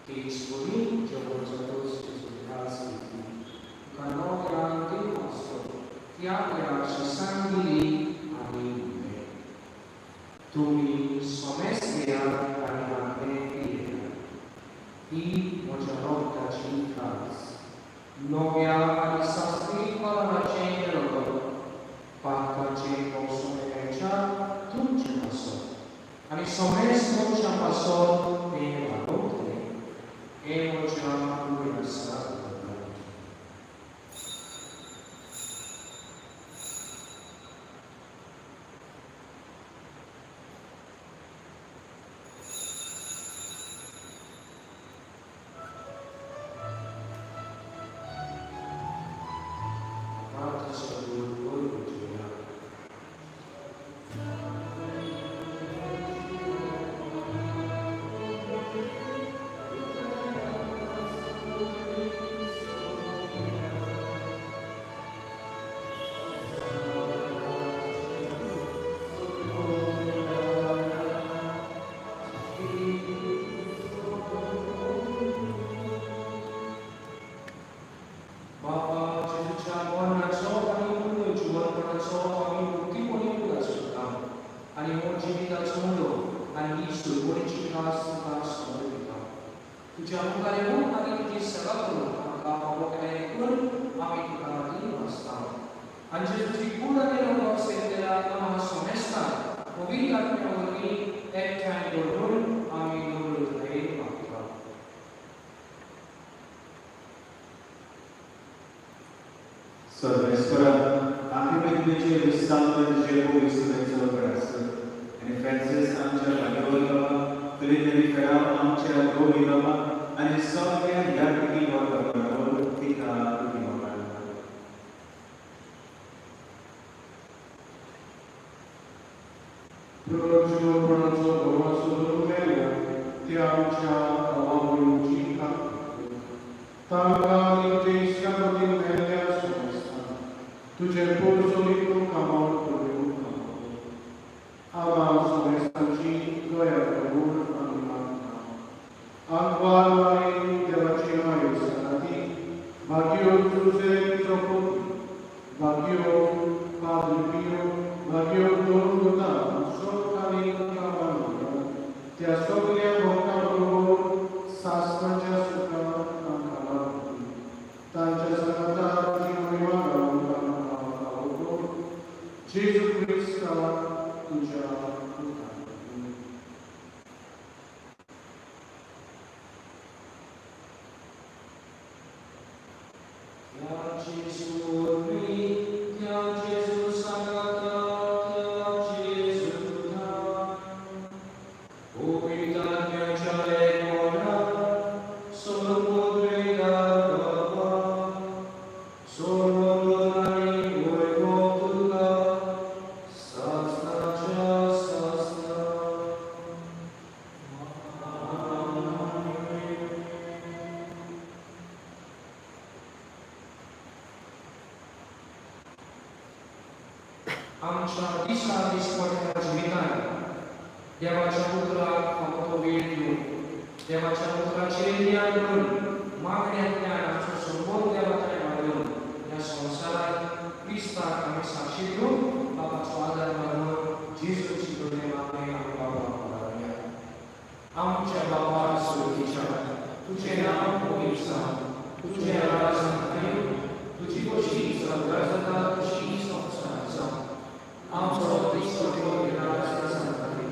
che disponi giovanotos esultasi, canora del nostro, ti apra si sanguili, amin. Tu mi somestia animate idea, i mojarota cincas, novia anisasti para cenero, parca cenco somenecia, tu ce passo. Anisomes non ci passo e la notte, e non ci lui sa. Sorvespera, anche per invece il santo di Gesù visto nel suo presso, e Francis Angela Agolova, Felipe Riferao Angela Agolova, e il Sofia di Archini Guardaparolo, di Caro di Morale. Prologio pranzo domaso domelia, ti aucia avamo cica. Talga in te siamo di melia somesta. Tu c'è polso di tu camor per un camor. Ama somesta ci goia camor animata. Anqual mai della cima e sanati. Magio tu sei troppo. Magio Padre mio. Magio Dorota. Ti assogliamo caro, sasmagia suka angkala, tanja sanata timurimaga angkala, Gesù Cristo, tuja Tuhan. Ya Gesù mi, ya Gesù sanata. Amca bisa dispone rajimitan, dewaca putra famoto video, dewaca putra cilia dun, maknanya nafsu sumber dewaca madun, ya samsara Krista kami saksi dun, Bapak Saudara madun, Yesus itu maknanya Bapak Saudara. Amca Bapak Sucica, tujuh nama Bukisa, tujuh rasa kayu, tujuh koshi saudara koshi saudara. Amso Cristo che grazie santati.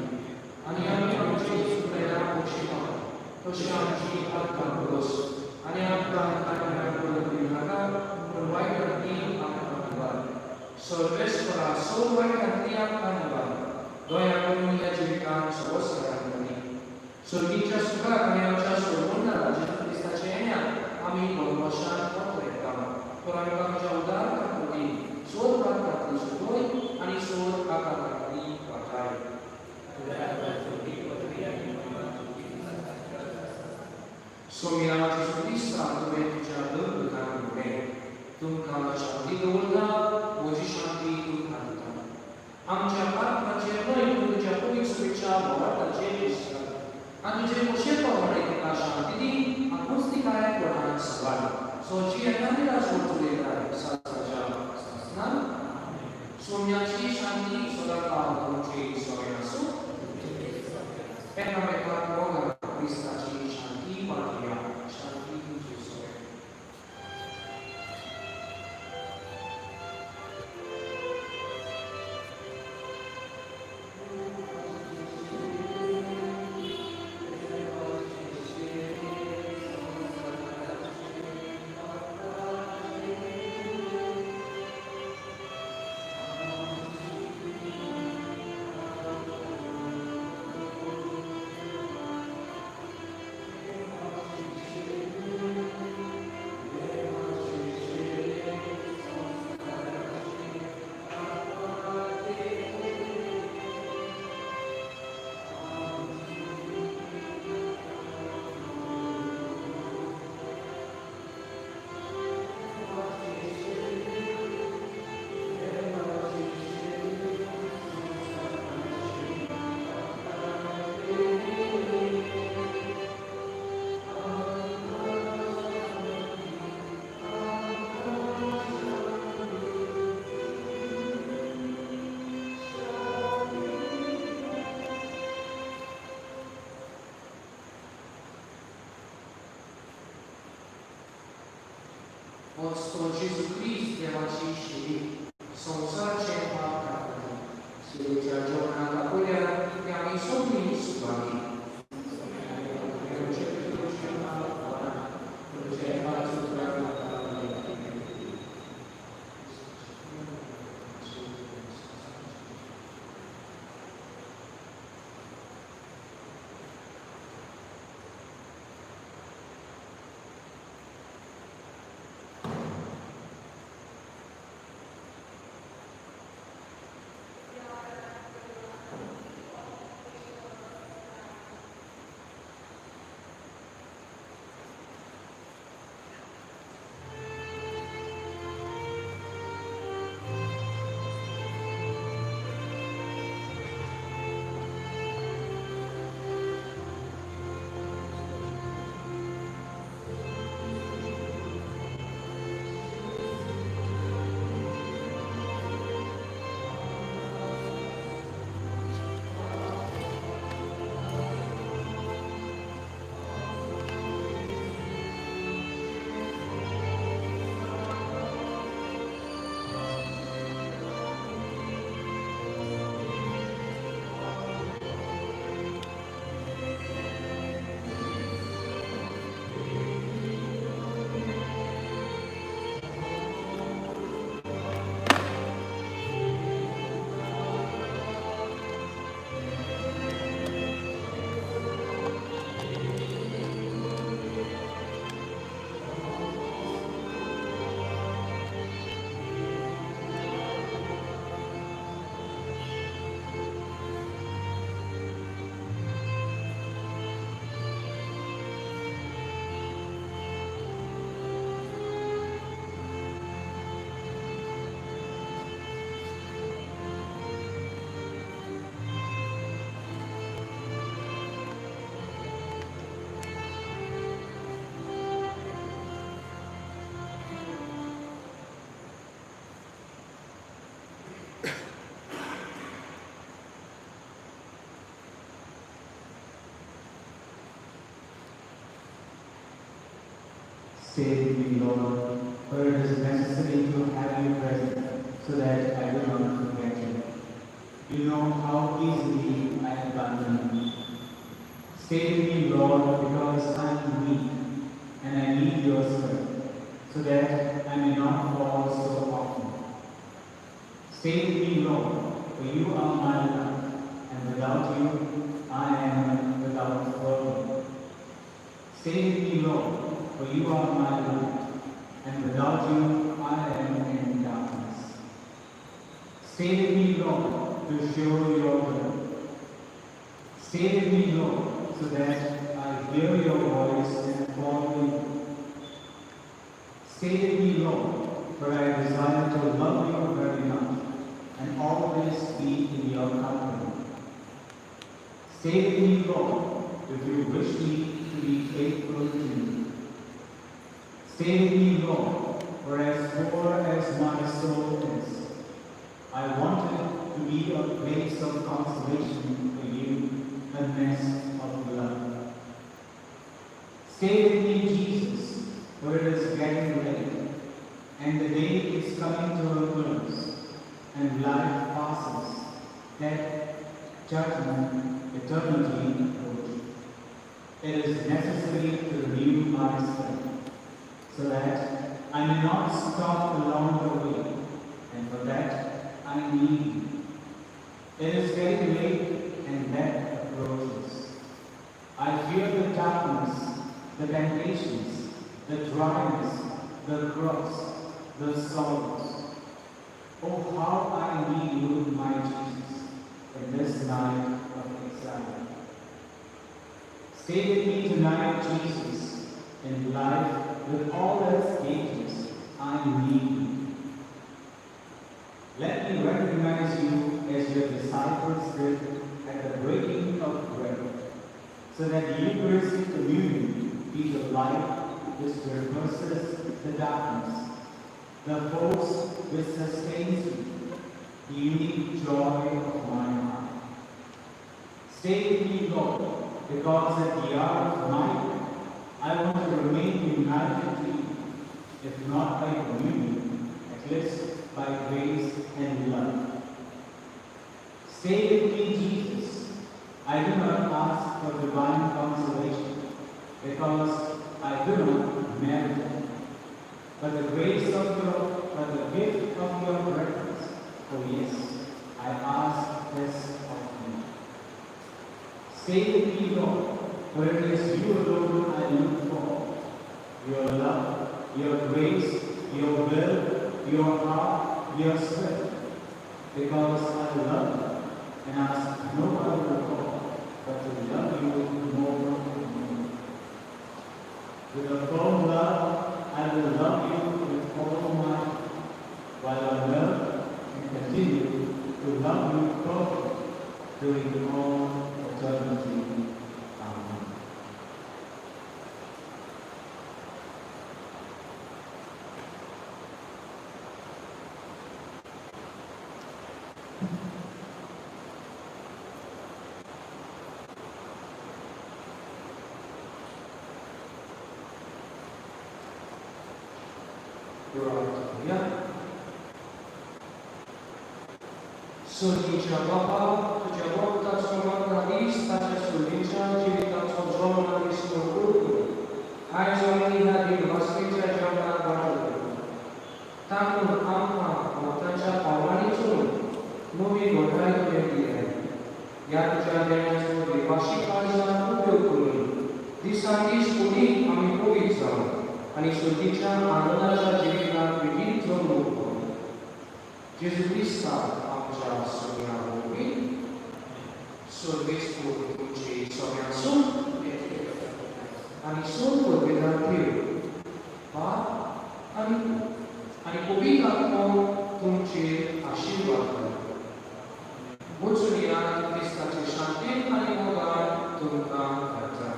Aniami oggi suprema uscita. Toscianci al campus. Aniami cantare quello di Naga, non vai per me a cantare. Sorvespera solo vai canti a cantare. Doi comunità giudicare solo sarani. Sorvincia suka kanya sormonda la Gesù Cristo cena, amico lo lasciano potretta. Ora mi va già udare così. Suốt ban cả từ số đôi, anh suốt ba cả đi và thầy. Somigliamo a Gesù Cristo, dove ci ha dato il canone. Dunque, shanti dolda, oggi shanti dukkanta. Amca parta cerno in cui già poi speciale, guarda Gesù. Anche se non c'è paura di shanti di salvado. Soci adalah suatu lelah sahaja sasna. Sunyaci shanti saudara kunci soyasu. Pena mereka program Kristaci shanti magia shanti kunci soya. Apostol Jesus Cristo yang masih songsa cempa sila jajan anak kuliah yang isumi subagi. Stay with me, Lord, for it is necessary to have you present, so that I will not forget you. You know how easily I abandon you. Stay with me, Lord, because I am weak, and I need your strength, so that I may not fall so often. Stay with me, Lord, for you are my life, and without you I am without hope. Stay with me, Lord, for you are my light, and without you I am in darkness. Stay with me, Lord, to show your will. Stay with me, Lord, so that I hear your voice and follow you. Stay with me, Lord, for I desire to love you very much, and always be in your company. Stay with me, Lord, if you wish me to be faithful to you. Stay with me, Lord, for as poor as my soul is, I wanted to be a place of consolation for you, a nest of love. Stay with me, Jesus, for it is getting late, and the day is coming to a close, and life passes, death, judgment, eternity approach. It is necessary to renew my strength, so that I may not stop along the way, and for that I need you. It is getting late, and death approaches. I fear the darkness, the temptations, the dryness, the cross, the sorrows. Oh, how I need you, my Jesus, in this night of exile. Stay with me tonight, Jesus, in life with all its stages. I need you. Let me recognize you as your disciples did at the breaking of bread, so that the Eucharistic communion be the light which reverses the darkness, the force which sustains you, the unique joy of my heart. Stay with me, Lord, because at the hour of my death, I want to remain united to you, if not by communion, at least by grace and love. Stay with me, Jesus. I do not ask for divine consolation, because I do not merit it. But the gift of your presence, oh yes, I ask this of you. Stay with me, Lord, for it is you alone I look for. Your love, your grace, your will, your heart, your strength, because I love you and ask no other God but to love you more and more. With a firm love, I will love you with all my heart, while I love and continue to love you perfectly during all eternity. Amen. Doa Sulicia Bapa, Tujawa Tatsuma Kadis, Taja Sulicia, Jiri Tatsozo Nadis Nukuku, Aizomani Hadi Vaslicia Jama Batu, Takun Amma, Mataja Pawani Tunu, Nubi Gotai Kudiri, Yatuja Denasu Devashi Kaza Kudukuni, Disadis Kuni Amikovitza, आणि सुधीच्या आनंदाच्या जीवनात विविध लोक जेजू ख्रिस्ता आमच्या सोन्याभोवती स्वर्गेस तुमची सोन्यासून आणि सोन पवित्रात ठेव पाप आणि पवित्र आत्मा तुमचे आशीर्वाद बुजुर्गा ख्रिस्ताची शांती आणि मोगाळ तुमकां घालता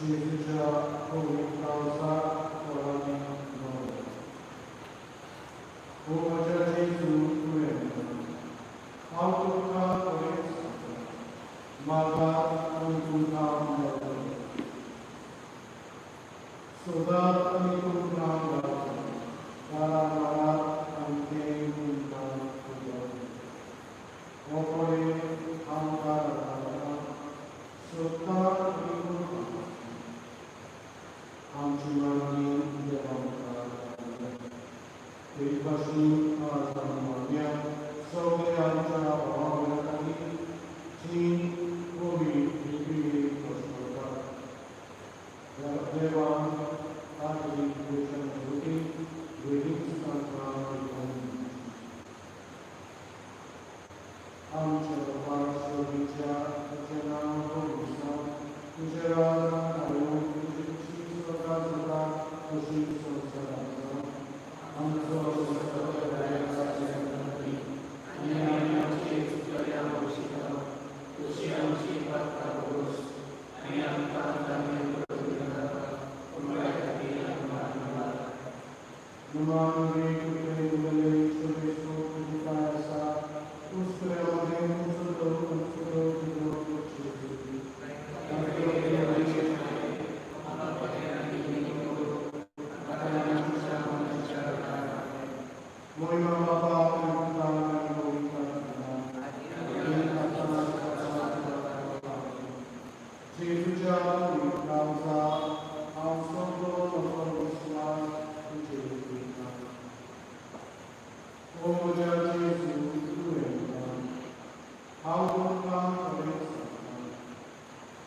Jesusa purikausa orani no. Oja Jesu kuenda. Autoka oresa. Mata untuka mata. Soda untuka mata. Para mara ante untuka kuda. Opore ankara. Sota untuka. Amchumani Devamkara. Vipashu Asamanya. Sovyamcha Bhavakani. Chin Govi Vipri Pasmata. Devam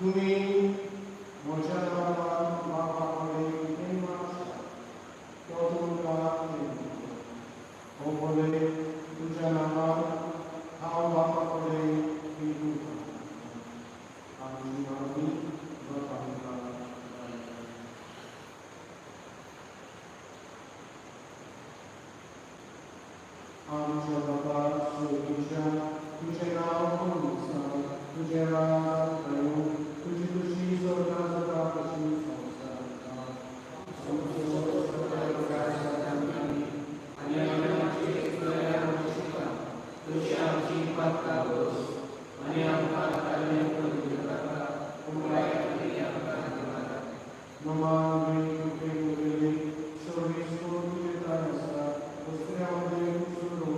तुम्ही म्हज्या नांवान म्हाका कडेन कितें मागता तो तुमकां दितलो. हो भले तुज्या नांवान हांव बापा कडेन दिवं आनी आमी बापायका आमच्या बाबा स्वर्गीच्या तुझें नांव पवित्र तुझें राज येवं तुजी खुशी स्वर्गांत जाता तशी संवसारांत आनी आमची तुझी आमची पातकां बस आनी आमकां काडलें पवित्रता पुराय आमकां दिनाका नमान उरलेली सगळी सोड तुजे तान आसा दुसऱ्या मध्ये सुरू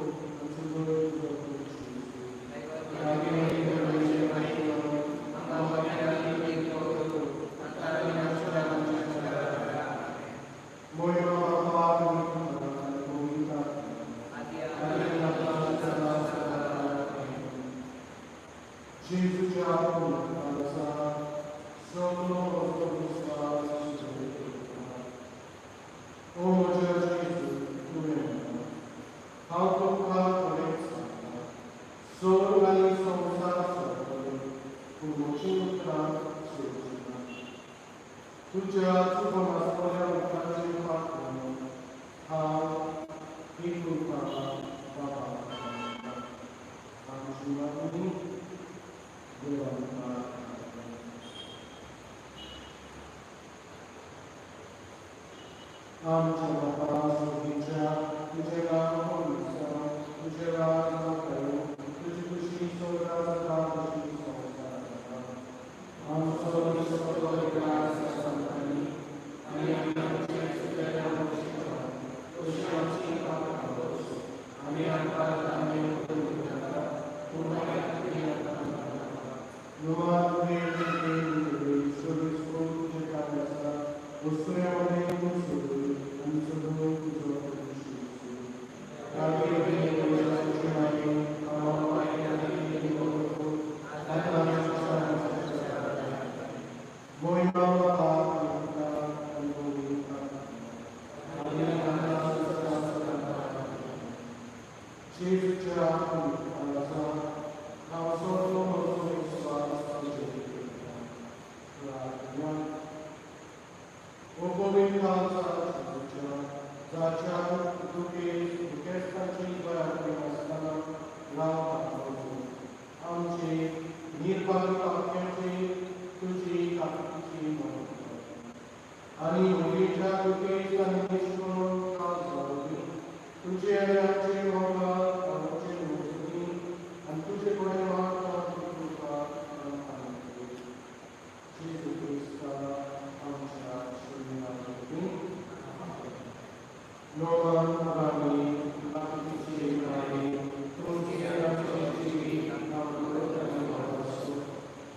तुझ्या चुकोनासल्या उठाचे पात्र हांव ही कृपा बाबा आमची मागणी देवांका आमच्या बाबा स्वर्गीच्या तुझे नाव पवित्र तुझे राज येवं तुझी खुशी स्वर्गांत जाता तशी संवसारांत आमचो स्वर्गीय आनी आमचे आनी आमकां तांबे पवित्रता पुराय नुवाद वेळ सगळी सोड तुजे कार्य आसा दुसऱ्या मध्ये तूं सोड आनी सगळो तुजो खुशी आणि मुलीच्या तुके तुझे आमचे मोगा आमचे मुक्ती आणि तुझे कोणे मागता कृपा जेजू ख्रिस्ता आमच्या शरीरावरती लोकांना आम्ही बाकीचे नाही तुमची आमची जीवी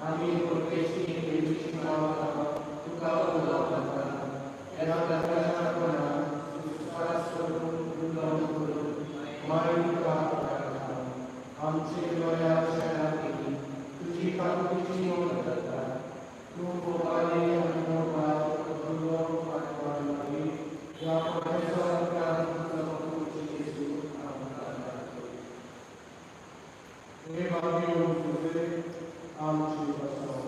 आम्ही परदेशी देवीची नाव तुका उदाहरणा या प्रकाशापणा विश्वास करून उदाहरण करून मायका आमचे लोया शरणार्थी तुझी काकुची नोंद करता तू गोपाली आणि मोबाईल दुर्लभ पाठवायला या परमेश्वराच्या तुझी येशू हे भाग्य तुझे आमची बसवा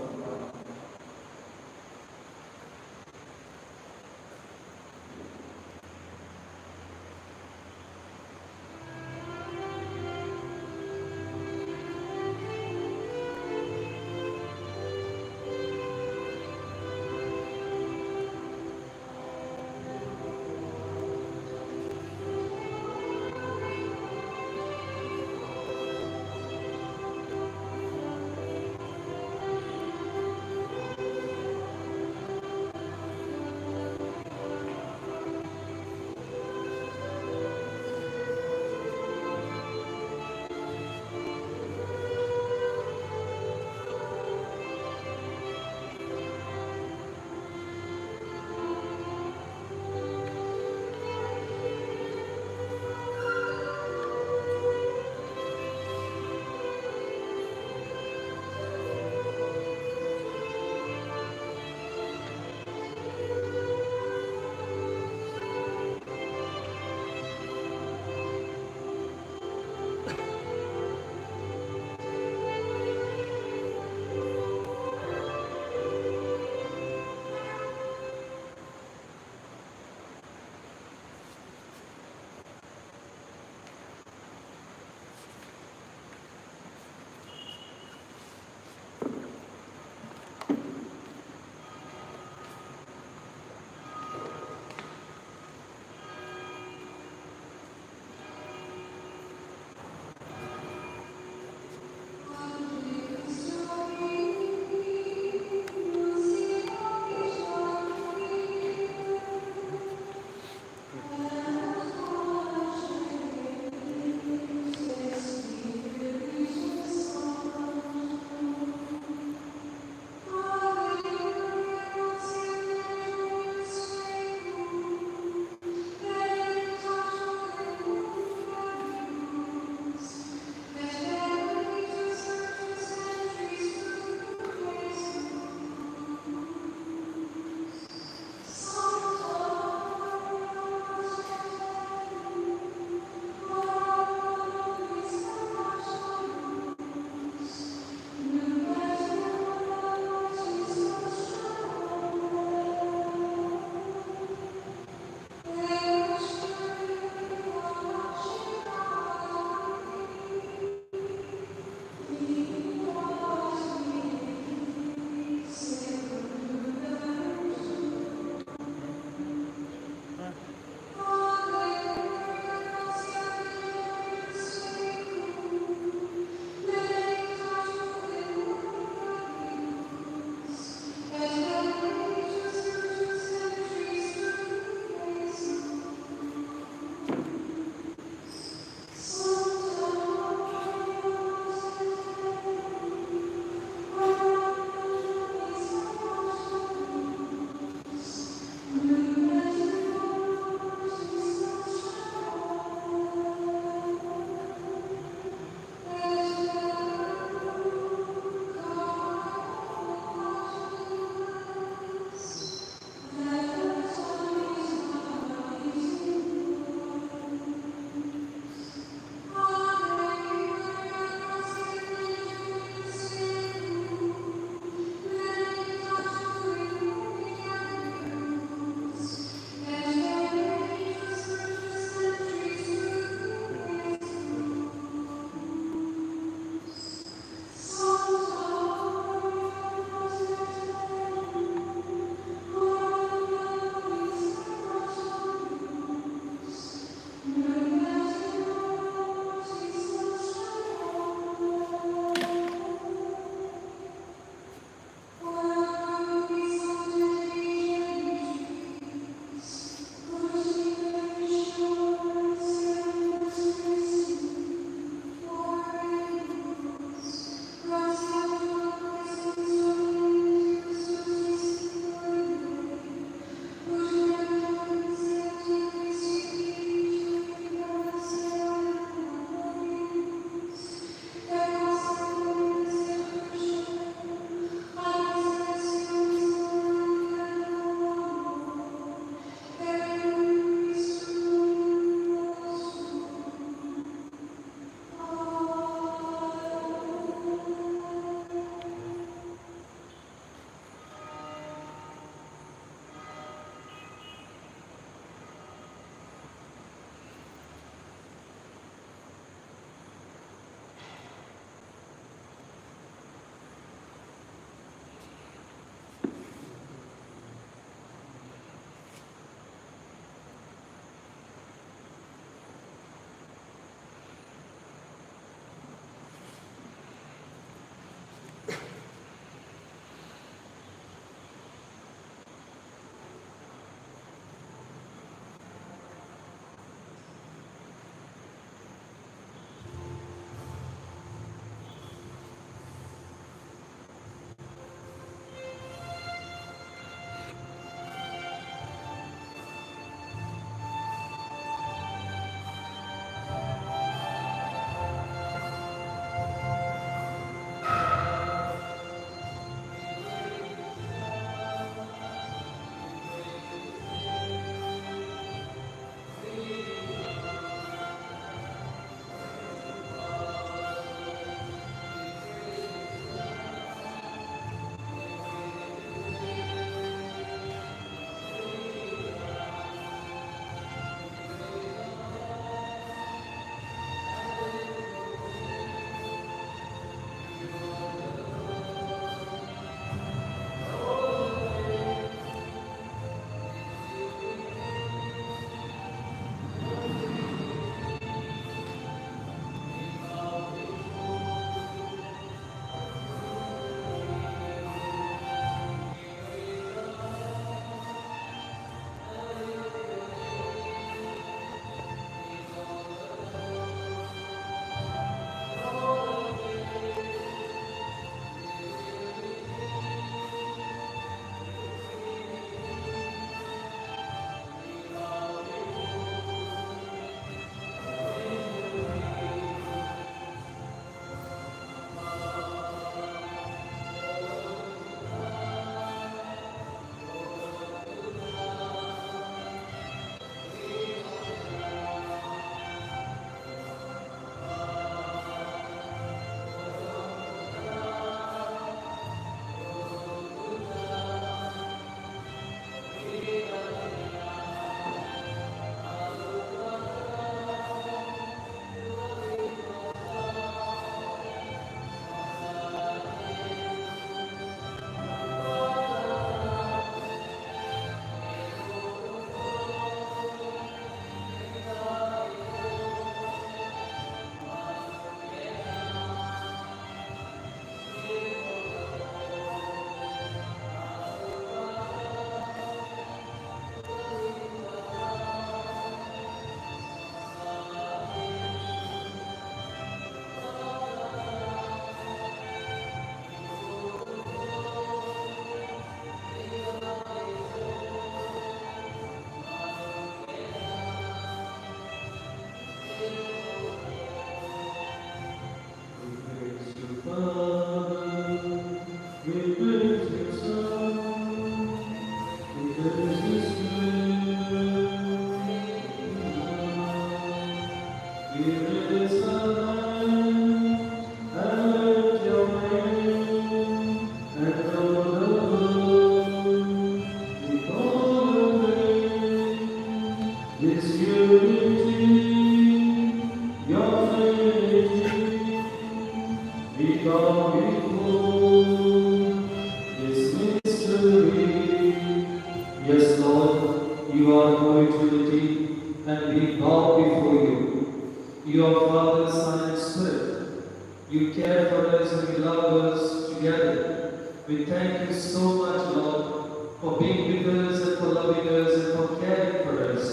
together. We thank you so much, Lord, for being with us and for loving us and for caring for us.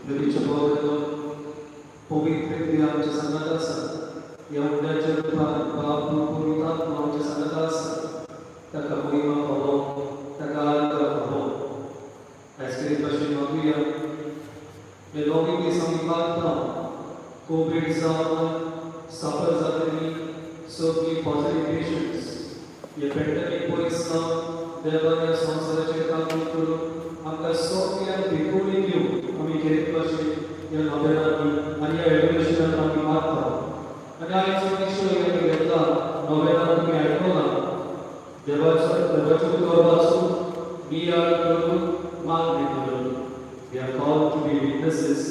Lewicie Bogu, powitry आमच्या संघात आसा या उंड्याच्या रूपान बाप पवित्र आत्मा आमच्या संघात आसा ताका महिमा फावो ताका आदर फावो आयज भाशेन मागुया हे दोगी दीस आमी मागता कोविड जावन सफर जातली सगळी पॉझिटिव्ह पेशंट्स हे पेंडेमिक पयस देवान ह्या संवसाराचेर काम करून आमकां सगळ्यांक भिकोवणी घेवन आमी खेरीत भाशेन ह्या नोवेनांनी आनी ह्या एडुकेशनांत आमी मागता आनी आयचो विशय आमी घेतला नोवेनांत तुमी आयकला देवाचो उतर वाचून नियाळ करून मागणी करून We are called to be witnesses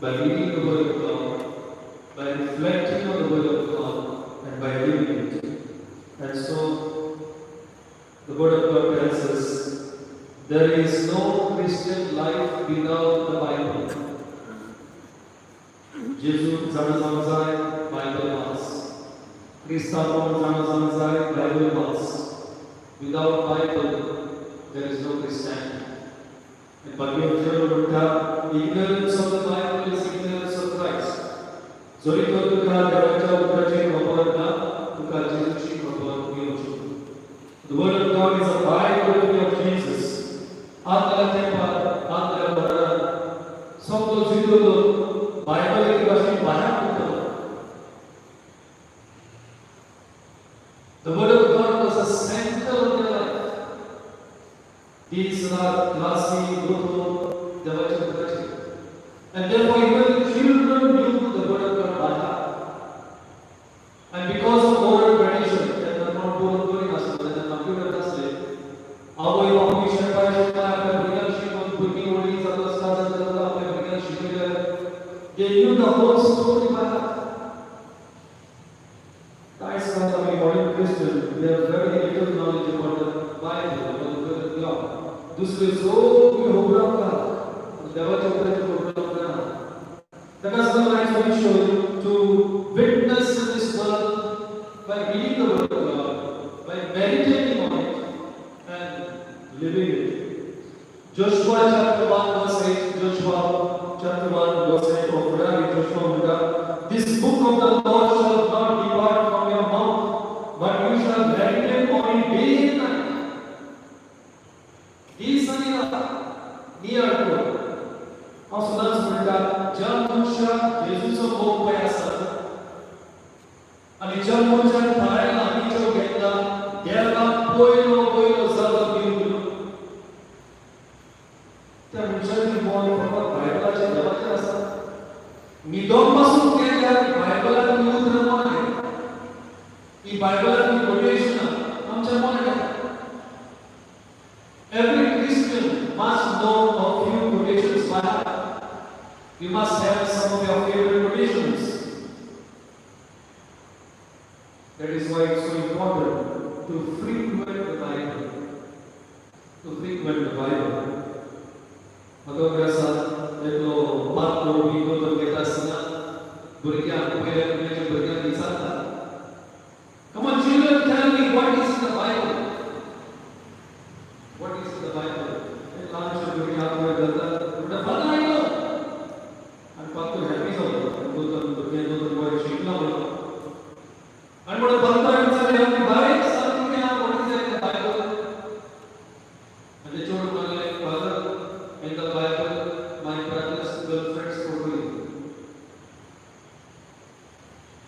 by reading the word of God, by reflecting on the word of God, and by living it. And so, the word of God tells us, there is no Christian life without the Bible. Jesus जाणा जाय Bible watch. Christapan जाणा जाय Bible watch. Without Bible, there is no Christianity. And Bhagavad ignorance of the Bible is ignorance of Christ. Zori to tuka devacha utrachi khबर ना तुका जेजूची खबर घेवची. The word of God is a biography of Jesus. आदल्या तेंपार आदल्या वरान सगळो जिल्लो बायबल एक भाशेन बाहेर पडलो. The word of God was a center of their life. These are classy, good, devoted utrachi. And therefore even the children knew the word of God by heart. And because of oral tradition, and I'm not going to say that the computer does it, our information by they knew the whole story by heart. Guys, as a modern Christian, we have very little knowledge about the Bible, about the word of God. दूसरे जो भी होगा का देवाच्या उतराचे programme करना ताका सगळं eyes we show to witness in this world by reading the word of God, by meditating on it and living it. Joshua chapter 1 verse 8, Joshua chapter 1 verse 8 of Joshua म्हणटा, this book of the Lord shall not depart from your mouth, but you shall meditate on it day and night. These are near to हांव सदांच म्हणटा ज्या मनशाक जेजूचो मोग पळय आसा आनी ज्या मनशान थाळ्या आमीचो घेतला देवाक पयलो जागो दिवन त्या मनशाची मोग फकत बायबलाच्या देवाचेर आसा. न्हिदोन पासून केल्यार बायबलान न्यूज रमोन ही बायबलांतली कोटेशनां आमच्या मनाक Every Christian must know a few quotations by heart. You must have some of your favorite quotations. That is why it's so important to frequent the Bible. To frequent the Bible. Agar biasa itu part minggu terkita sana berikan kepada mereka berikan di sana. Come on, children, tell me what is in the Bible. What is in the Bible? And lunch will be out with the father I know. And father happy so. And boy shikla bola. And what the father said, "Have you buy something? What is there in the Bible?" And they told my father, in the Bible, my brother's girlfriend's photo is.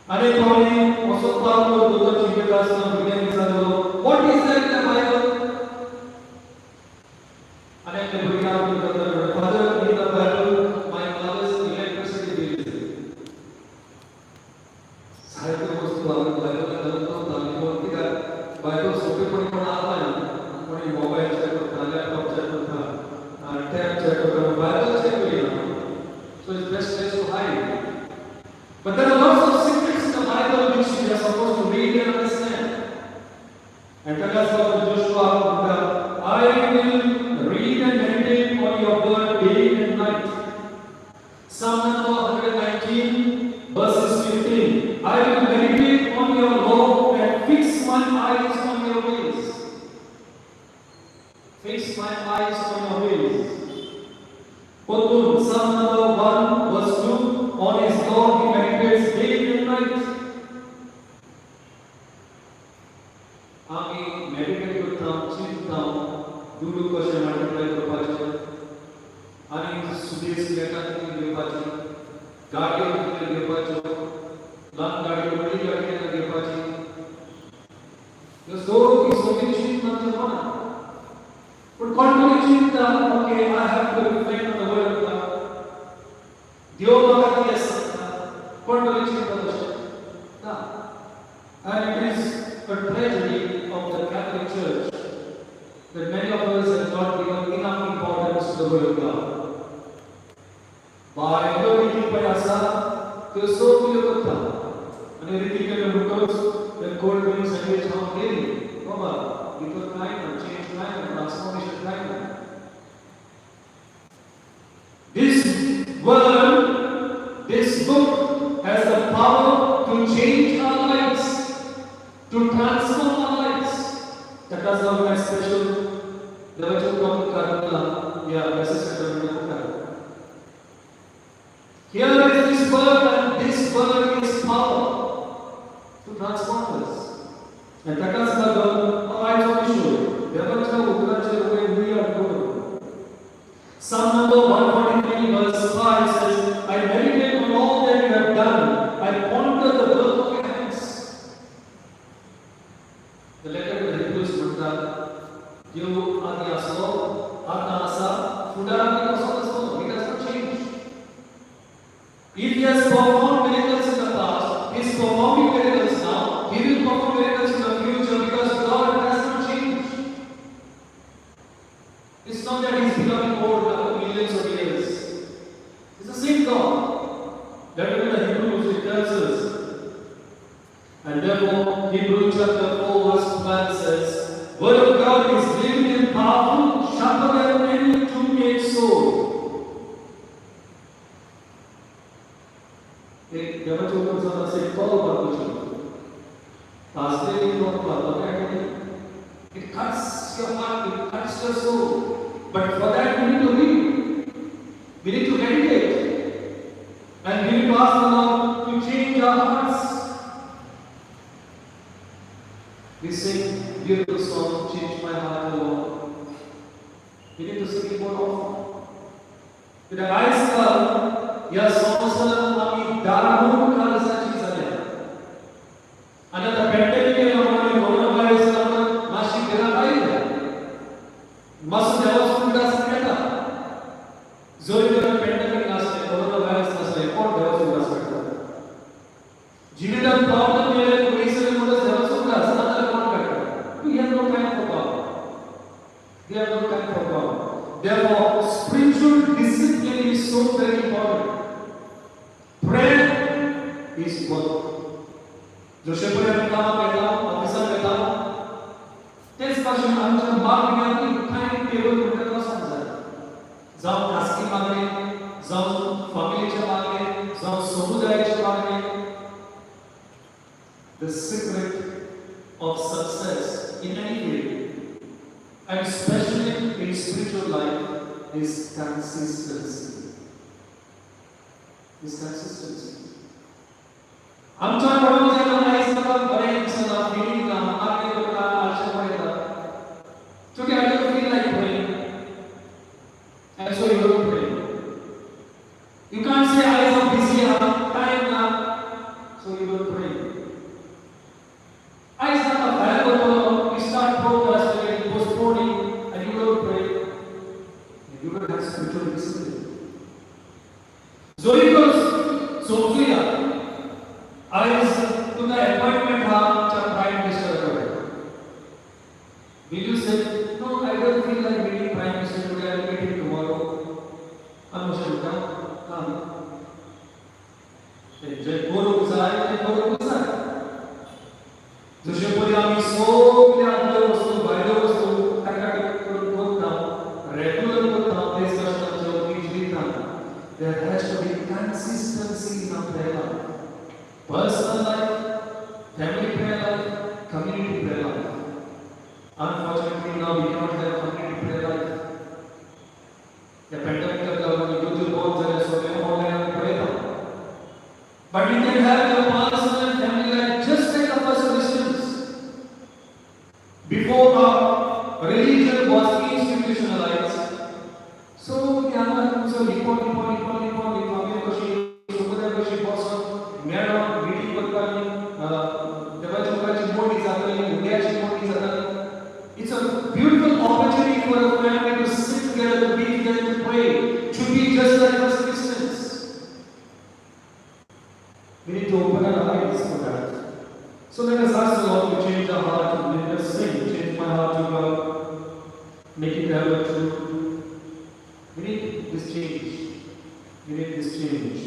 And he told me, "Also, father, do the chicken cast on begin with what is there in the Bible?" And I bring out to the father in the Bible, my mother's electricity bill is. साहित्य वस्तू आपण Bible करतो तालिम कित्या Bible सोपेपणी पण आता कोणी mobile check करता लॅपटॉप चेक करता टॅब चेक करता बायबल चेक करिना. So it's best place to hide. But there are lots of secrets in the Bible which we are supposed to read and understand. And tell us about Joshua, I will read and meditate on your word day and night. Psalm number 119 verses 15. I will meditate on your law and fix my eyes on your ways. Fix my eyes on your ways. Putun, Psalm number 1, verse 2. On his law he meditates day and night. आम्ही meditate करता चिंता दुरू कशें multiply करपाचें आनी सुबेज लेटां कितें घेवपाची गाडयो कितें घेवपाच्यो ल्हान गाडयो व्हडली गाडी केन्ना घेवपाची ह्यो सगळ्यो सगळी चिंता आमच्या मनांत पूण कोण चिंता okay I have to reflect on the word of God देव म्हाका कितें सांगता कोण चिंता तशें ना and it is a tragedy of the Catholic Church that many of us have not given enough importance to the Word of God. By the reading by Asa, the soul will go down. And the reading by the Lucas, the cold winds and which how daily. Mama, it was climate, change climate, transformation climate. This word, this book has the power to change our lives. To transform our lives. That was our special Devachur Dr. Karnala, assistant Dr. Here is this word, and this word is power to transform us. And that was the I want to show you. Devachur Ugracha way we are going. Psalm number 143 verse 5 says, I meditate on all that you have done. I ponder the work of your hands. The letter to the Hebrews म्हणतात देव आदी आसलो आतां आसा फुडाराक कसो आसलो he does not change. If he has performed miracles in the past, he is performing miracles now. He will perform miracles in the future because God does not change. It's not that he is becoming old after millions of years. It's the same God. That is the Hebrews it tells us. And therefore, Hebrews chapter 4 verse 12 says, Word of God is living and powerful, sharper than any two-edged sword. एक देवाच्या उपदेशात असे call करतो pastor is not perfect it cuts your heart, it cuts your soul, but for that we need to read, we need to meditate, and we need to ask the Lord to change our hearts. We sing beautiful song, Change My Heart, O Lord. We need to sing it more often. With the eyes come, या संवसारात आम्ही दारुण काळजाची झाल्या. आणि आता pandemic आम्हाला corona virus लागून माशी घरात आयल्या. मासू देवाचो उदास केला. जर तर पॅन्डेमिक नसले, कोरोना व्हायरस नसले, कोण देवाचो उदास करता? जीवितात प्रॉब्लेम येले कोणीसरी म्हणत देवाचो उदास नातर कोण करता? We have no time for God. We have no time for God. Therefore, spiritual discipline is so very important. Prayer is work. जसे पर्यंत काम करता, ऑफिसात करता, तेच पासून आमच्या मागण्यांनी टाइम टेबल म्हणतात असं समजा. जाऊन खासगी मागणे, जाऊन फॅमिलीच्या मागणे, जाऊन समुदायाच्या मागणे. The secret of success in any field, and especially in spiritual life, is consistency. Is consistency. आमच्या पडोजाला नाही सगळं बरे दिसला फीलिंग ना आपले लोक आळशी पडतात. Today I don't feel like praying, and so you don't pray. You can't say I am busy, I have time now, so you don't pray. I start a Bible, you start procrastinating, postponing, and you don't pray. And you don't have spiritual discipline. Zorikos, Sophia, eyes to the appointment of the Prime Minister. Will you say, no, I don't feel like meeting Prime Minister today, I will meet him tomorrow. I'm not sure, come. Jai Guru Kusai, Jai Guru Kusai. जसे परी आम्ही सगळे आदले वस्तू भायल्यो वस्तू टाकाटाक करून करता regular करता तेच कष्टाचो जिविता there has to be consistency in our prayer life, personal life, family prayer life, community prayer Before our religion was institutionalized, so we are so report, it's a beautiful opportunity for a family to sit together, to be together, to pray, to be just like us Christians. We need to open our eyes for that. So let us ask the Lord to change our heart, and let us sing, change my heart to God, make it ever true. We need this change. We need this change.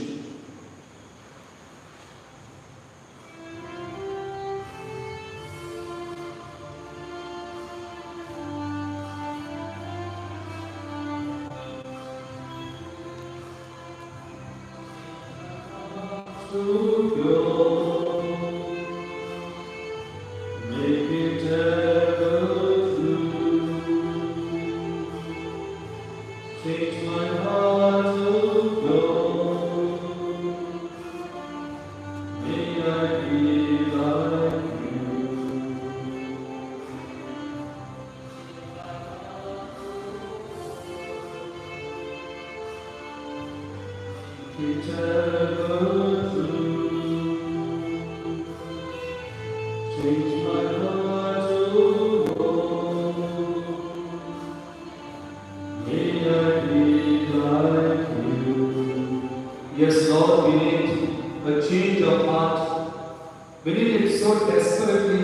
Yes, Lord, we need a change of heart. We need it so desperately.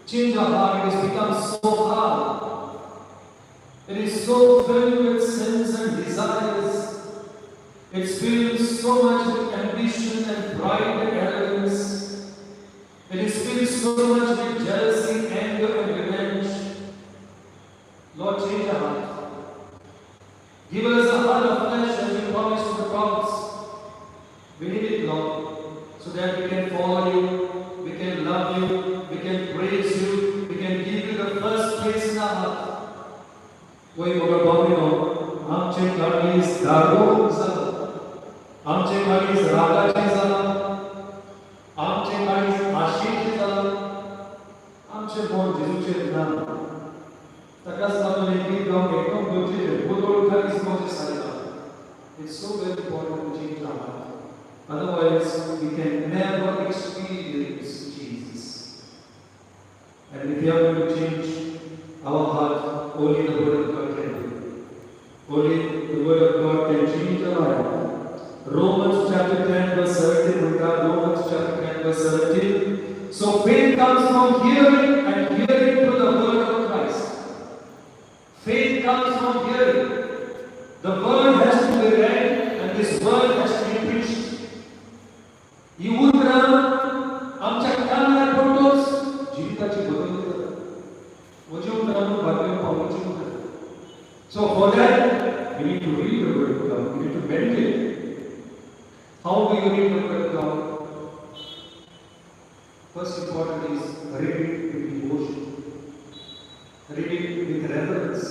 Change of heart, it has become so hard. It is so filled with sins and desires. It's filled so much with ambition and pride and arrogance. It is filled so much with jealousy, anger and revenge. Lord, change our heart. Give us a heart of flesh as you promised to the prophets. We need it, Lord, so that we can follow you, we can love you, we can praise you, we can give you the first place in our heart. वही मगर बाबी हो, आमचे गाडीस दारू झाला, आमचे गाडीस रागाचे झाला, आमचे गाडीस आशेचे झाला, आमचे बोल जेजूचे नाम. तकाच आपण एक गीत गाऊन एकदम गोष्टी बोलून खालीच मोजे Sayla. It's so very important to change our heart. Otherwise, we can never experience Jesus. And if we are going to change our heart, only the Word of God can do. Only the Word of God can change our heart. Romans chapter 10 verse 17. Romans chapter 10 verse 17. So faith comes from hearing, and hearing through the Word of Christ. Faith comes from hearing. The Word has to be read, and this Word has to be preached. ही उद्रा आमच्या कानार पडतोच जीविताची बदल करतात. म्हणजे उद्रांनो भाग्य पावण्याची करतात. So for that, we need to read the Word of God. We need to meditate. How do you read the Word of God? First important is read it with devotion. Read it with reverence.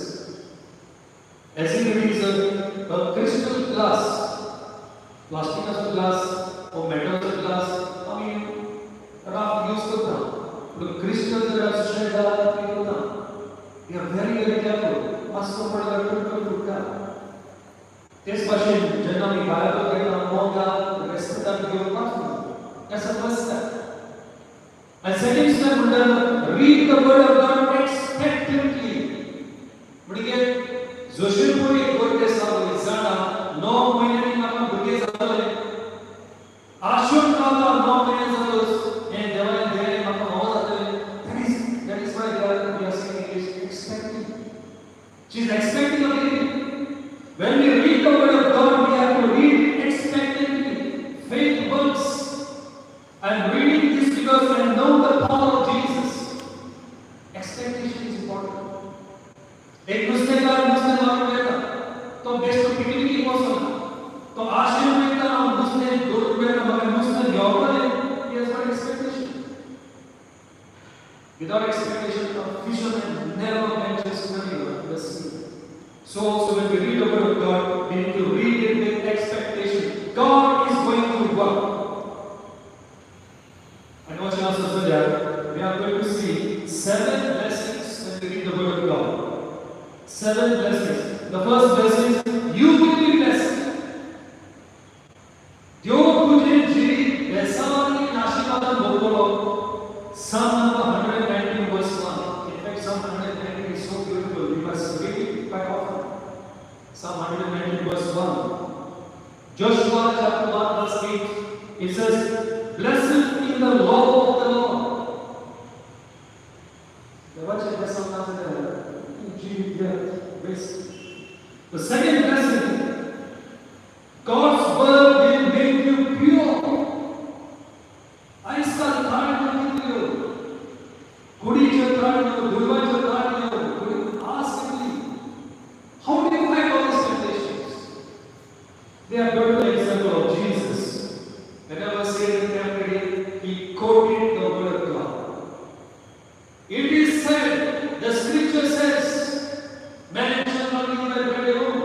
As if it is a crystal glass, plastic glass, or metal glass, I mean, rough use करता. The crystals that are shed out, we are very, very careful. असं पडलं तर फुटका. तेच भाषेत ज्यांना मी बाहेर गेला मोगा रस्त्यात घेऊन पाठवलं. असं बसतं. And second step म्हणजे read the word of God expectantly. म्हणजे जोशीपुरी गोष्ट सांगू जाणा 9 महिन्यांनी आपण बुद्धे झाले. आशुन काला 9 महिने झालोस आणि देवाने दिले आपण होत झाले. That is why God we are saying is expecting. She is expecting of it. When we read the word of God, we have to read expectantly. Faith works. I am reading this because I know the power of Jesus. Expectation is important. एक दूसरे का मालूम रहता तो best picnic की मौसम तो आश्रम में का हम दूसरे दूर में मगर दूसरे योगदान है ये is expectation. Without expectation, a fisherman never ventures anywhere in the sea. So also when we read the word of God, we need to read it with expectation. God is going to work. And what else is there? We are going to see seven blessings when we read the word of God. Seven blessings. The first blessing is you will be blessed. जो तुझे जीवित वैसावानी आशीर्वाद बोलो. Psalm number 119 verse 1. In fact, Psalm 119 is so beautiful. We must read it quite often. Psalm 119 verse 1. Joshua chapter 1 verse 8. It says, "Blessed in the law of the Lord." The second blessing, God's word will make you pure. ऐसा धारण करने के लिए, कुड़ी जो धारण हो, दुर्वा जो धारण हो, कुड़ी ask me, how do you find all these temptations? They are beautiful example of Jesus. Whenever Satan tempted him, he quoted the word of God. It is said, the scripture says, man shall not live by bread alone.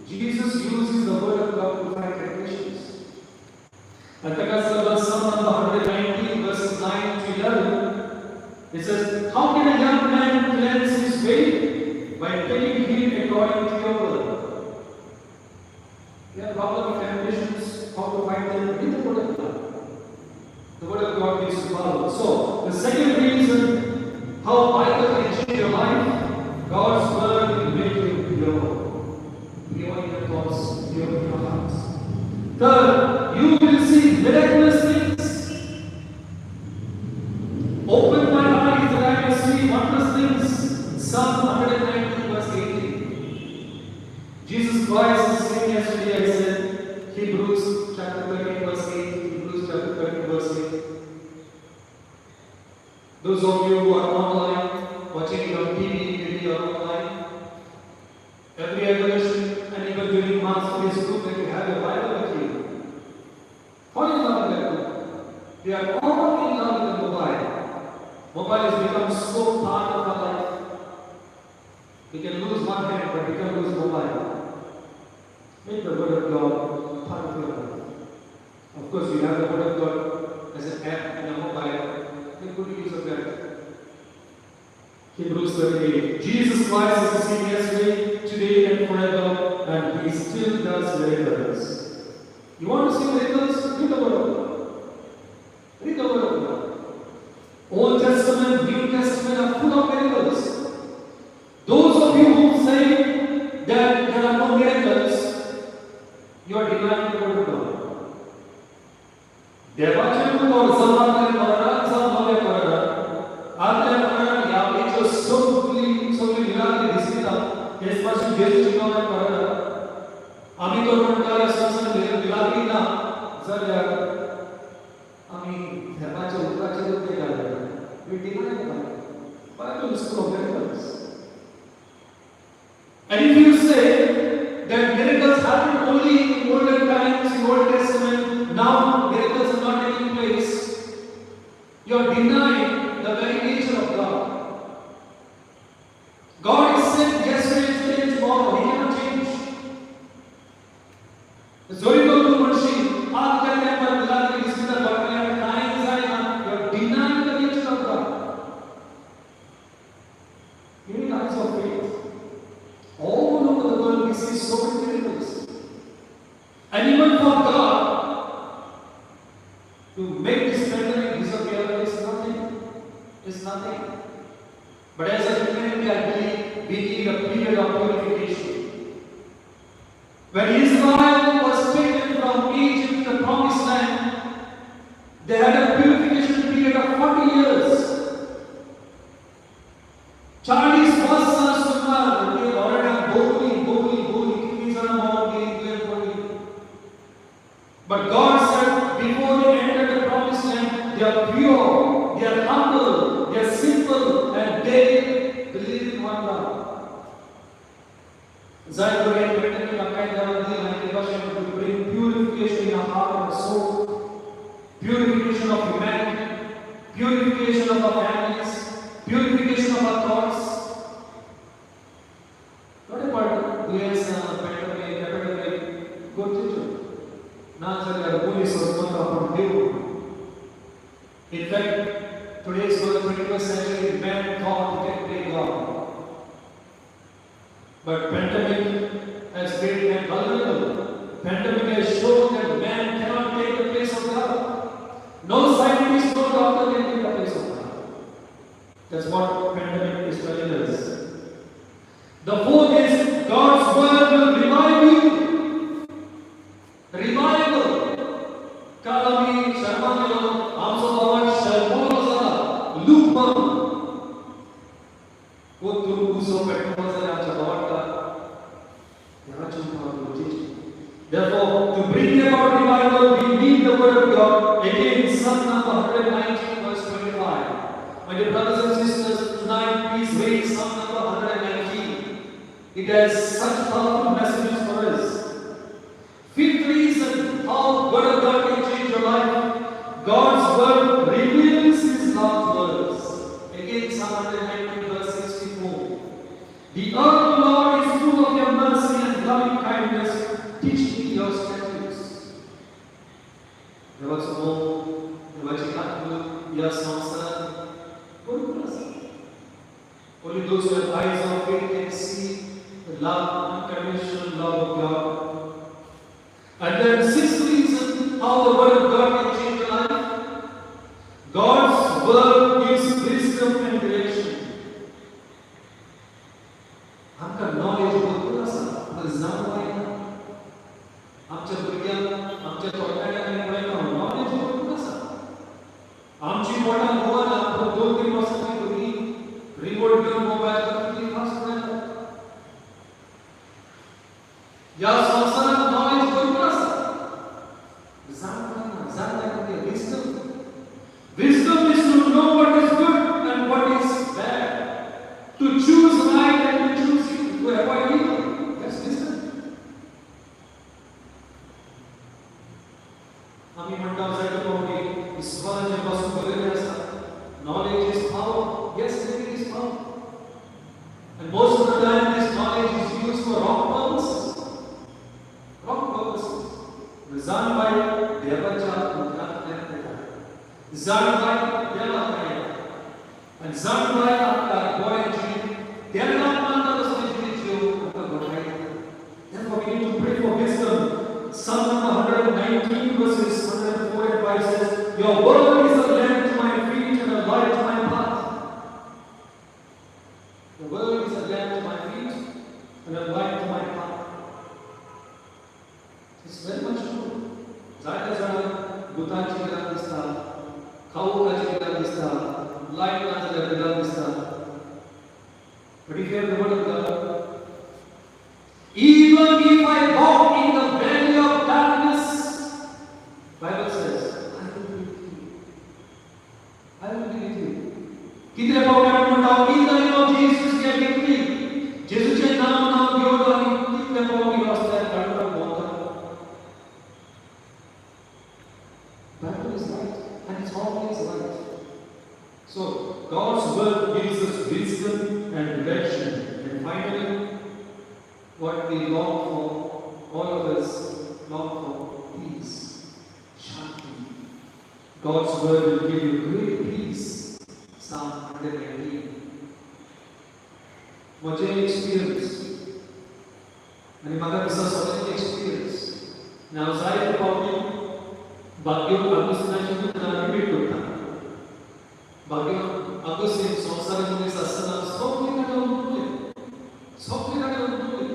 Jesus uses the word of God to fight temptations. Psalm number 119 verses 9 to 11. It says, how can a young man cleanse his way? By telling him according to your word. We have problem with temptations, how to fight them with the word of God. The word of God gives you power. So, the second reason how Bible can change your life, God's word will make you pure. Pure in your thoughts, pure in your hearts. Third, you will see miraculous things. Open my eyes that I may see wondrous things. Psalm 119 verse 18. Jesus Christ is saying yesterday, I said, Hebrews chapter 13 verse 8. Hebrews chapter 13 verse 8. Those of you who are online, watching it on TV, maybe or online, every evolution and even during Mass, it is good that you have a Bible with you. Fall in love with that book. We are all in love with the mobile. Mobile has become so part of our life. We can lose one hand, but we can lose mobile. Make the word of God part of your life. Of course, you have the word of God as an app in a mobile. Make good use of that. Hebrews 38. Jesus Christ is the same yesterday, today, and forever, and He still does miracles. You want to see miracles? Read the word of God. Read the word of God. Old Testament, New Testament are full of miracles. Those of you who say that there are no miracles, you are denying the word of God. देवाचे और समाधान करना संभव करना आदले करना या जो सोबली मिला के दिसता इस पासे देश चुनाव करना आम्ही तो म्हणतो संसद मिला की ना जर आम्ही देवाचे उतराचे होते गाले we deny that Bible is full of miracles. And if you say that miracles happened only in olden times, in Old Testament, now miracles are not taking place, you are denying the very nature of God. God is same yesterday, today, and tomorrow. He cannot change. Zoriko tu manshi, aap kehte hain par miला के किसी का बात नहीं है, time is आएगा. You are denying the nature of God. You need eyes of faith. All over the world we see so many miracles. And even for God to make this pandemic disappear is nothing. It's nothing. But as a humanity, I believe we need a period of purification. When Israel was taken from Egypt to the promised land, they had a purification period of 40 years. 40 वर्ष सुनना ये औरत बोली कितनी सारा मौत के लिए बोली. But God said before they entered the promised land, they are pure, they are humble, they are simple, and they believe in one God. Zayat written in Akai Davadi and Devashan to bring purification in our heart and soul, purification of humanity, purification of our families, purification of our thoughts. Not about yes, pandemic, epidemic, go to it. Now, the police was not upon you. In fact, today is the 21st 21st century, men thought they can play God. But pandemic has made men vulnerable. Pandemic has shown that man cannot take the place of God. No scientist, no doctor can take the place of God. That's what pandemic is telling us. The fourth is God's word will revive you. Revival. Kalami, Sharmano, Amsabawan, Sharmoza, Lupam. Kuturu Kuso Petmoza, Chabawata. Therefore, to bring about revival, we need the word of God. Again, Psalm number 119, verse 25. My dear brothers and sisters, tonight please read Psalm number 119. It has such powerful messages for us. Fifth reason how word of God can change your life. God's word reveals His God's words. Again, Psalm 119, verse 64. The earth, Lord, is full of your mercy and loving kindness. Teach me your statutes. There was no Vajikatmu, your samsara. Only those who have eyes of faith can see the love, unconditional love of God. And then sixth reason how the word of God can change your life. God's word gives wisdom and direction. आमका knowledge भरपूर आसा, आमकां जाण जायना. आमच्या भुरग्यांक आमच्या थोडक्यान पळयता knowledge भरपूर आसा. आमची पोटां गोवाना, पूण 2-3 वर्सांची भुरगीं रिमोट घेवन मोबायल कितली फास्ट पळयता. ह्या संवसारांत knowledge भरपूर आसा. जाण जायना wisdom. Wisdom is to know what is good and what is bad. To choose right and to choose evil, to avoid evil. That's wisdom. आम्ही म्हणटा जायतो की ईश्वराचे पासून बरें आसा. Knowledge is power. Yes, it is power. And most of the time this knowledge is used for wrong purposes. Wrong purposes. जाण bye देवाच्या मुखांतल्यान येता. जाण बाय देवाकडे. And जाण बाय आपल्या गोंयची देवाक मानता तसली जिणेच्यो आमकां घडोवपाक. Therefore we need to pray for wisdom. Psalm number 119 verses 104 and 5 says, your word is a lamp to my feet and a light to my path. The word is a lamp to my feet and a light to my path. It's very much true. जायत्या जाणांक दुधाची गिरां दिसता, खावपाची गिरां दिसता, light ना जाल्यार गिरां दिसता. But if you have the word of God, even if I walk in the valley of darkness, Bible says, I will be with you. I will be with you. कितले पावले म्हणटा in the name of Jesus we are victory. जेजूचे नाम घेवन आमी कितले पावले रस्त्यार काडपाक भोंवता. Bible is light and it's always light. So God's word gives us wisdom and direction. And finally, what we long for, all of us long for peace, shanti. God's word will give you great peace. Psalm 119. म्हजे experience आनी म्हाका दिसता सगळ्यांचे experience. हांव जायते फावटी भाग्यवान अगुस्तिनाची पुस्तकां रिपीट करता. भाग्यवान अगुस्तीन संवसारांत मनीस आसतना सगळीं जाणां उरले. सगळीं जाणां उरले.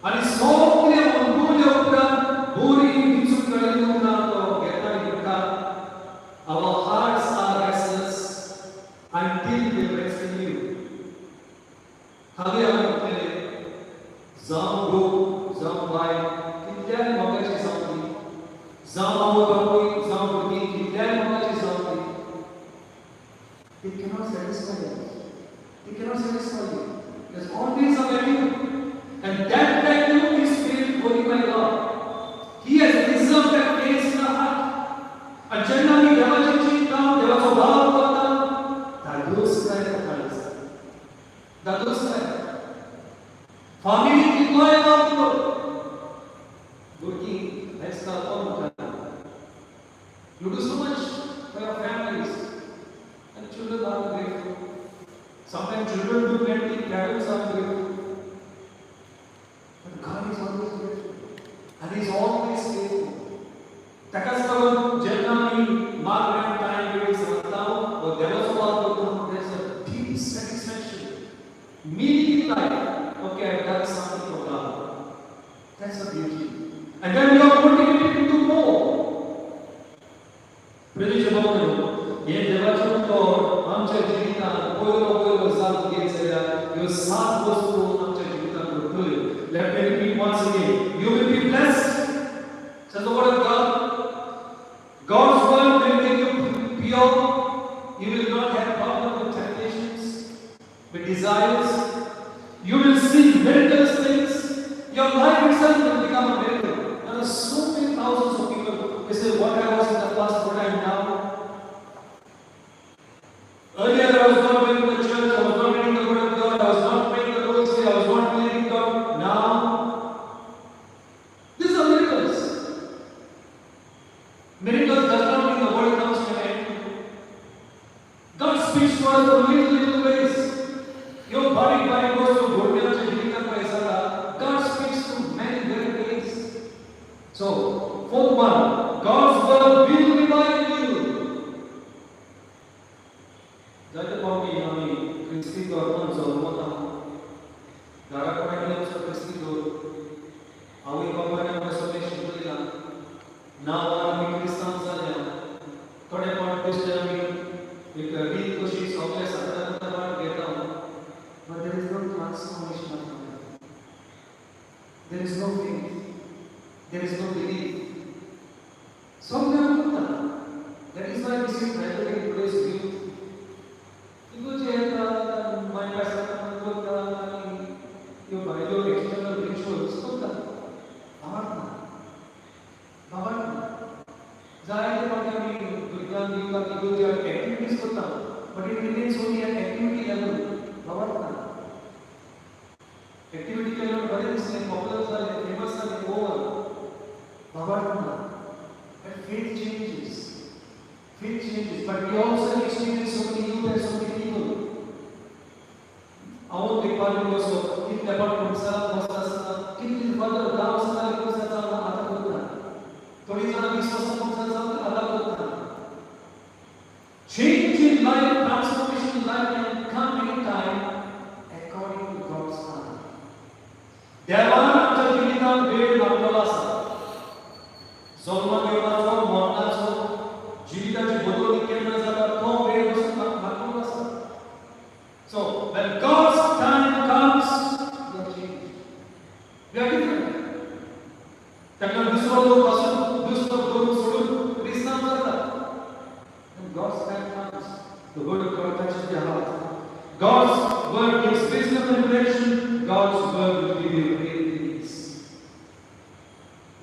आनी सगळे उरले उपरांत बोरी विचून काडले उपरांत तो घेता आनी म्हणटा, our hearts are restless until they rest in you. हांवें म्हटलें जावं लोक जावं बाय कितल्याय मोगाची जावं ती, जावं आवय बापूय जावं भुरगीं कितल्याय मोगाची जावं ती, they cannot satisfy you. They cannot satisfy you. There's always a vacuum, and that vacuum is filled only by God. He has reserved that place in our heart. And generally, देवाची चिंता, देवाचो भाव करता, दादोस काय करता. दादोस काय. Family कितलोय काम कर. भुरगीं आयजकाल कोण म्हणटा, you do so much for your families, and children are grateful. Sometimes children do plenty, parents are grateful. But God is always grateful. And He is always faithful. ताकाच लागून जेन्ना आमी मार्क टाइम वेळ सांगता व देवाचो वाद करता there's a deep satisfaction. Meaning in life. Okay, I've done something for God. That's the beauty. And then you are motivated to do more. Praise the Lord. हे देवाचो तो आमच्या जिवितांत पयलो जाप घेत जाल्यार ह्यो 7 वस्तू आमच्या जिवितांत घडटल्यो. Let me repeat once again. You will be blessed. Says the word of God. God's word will make you pure. You will not have problem with temptations, with desires. You will see miraculous things. Your life itself will become a miracle. There are so many thousands of people. They say, what I was in the past, what I am now. Earlier I was not going to the church, I was not reading the word of God, I was not praying the Lord's Day, I was not believing God. Now, these are miracles. Miracles does not mean the world comes to an end. God speaks to us in little ways. Your body goes to Gurmila Chajika Paisala. God speaks to many ways. So, fourth one, God's word will revive you. जाते पावगी आम्ही ख्रिस्ती धर्मान जल्मता घरा कोणाकडे आमचो ख्रिस्ती धर्म आवय बापायन आमकां सगळें शिकयला नांवान आमी क्रिस्तांव जाल्या थोडे पाट बेश्टे आमी एक रीत कशी सगळे सादारण पाट घेता but there is no transformation of life. There is no faith. There is no belief. सगळे आमकां that is why we see gradually in today's youth. Itu cerita main pasal tentang yang baru external rituals itu kan, bawa, Zahir itu kami berikan juga itu dia activities kita, but it remains only at activity level, bawa. Activity level बड़े इसमें popular सारे famous सारे over, bawa. But faith changes, but we also experience so many youth and so many people. Our department also, if the department itself was कितनी further गांव से सारे को से सारा आता होता है. थोड़ी ज़्यादा विश्वास को से सारा आता होता है. Change in life, transformation in life can come anytime according to God's plan. देवान आमच्या जिवितांत वेळ लागलेलो आसा. जल्माक येवपाचो, मरणाचो, जिविताची बदलणी केन्ना जाता तो वेळ वचून लागलेलो आसा. So when God's time comes, we are changed. We are different. तेन्ना दुसरो लोक पासून दुसरो लोक सोडून क्रिस्तांव जाता. When God's time comes, the word of God touches their heart. God's word gives wisdom and direction. God's word will give you great things.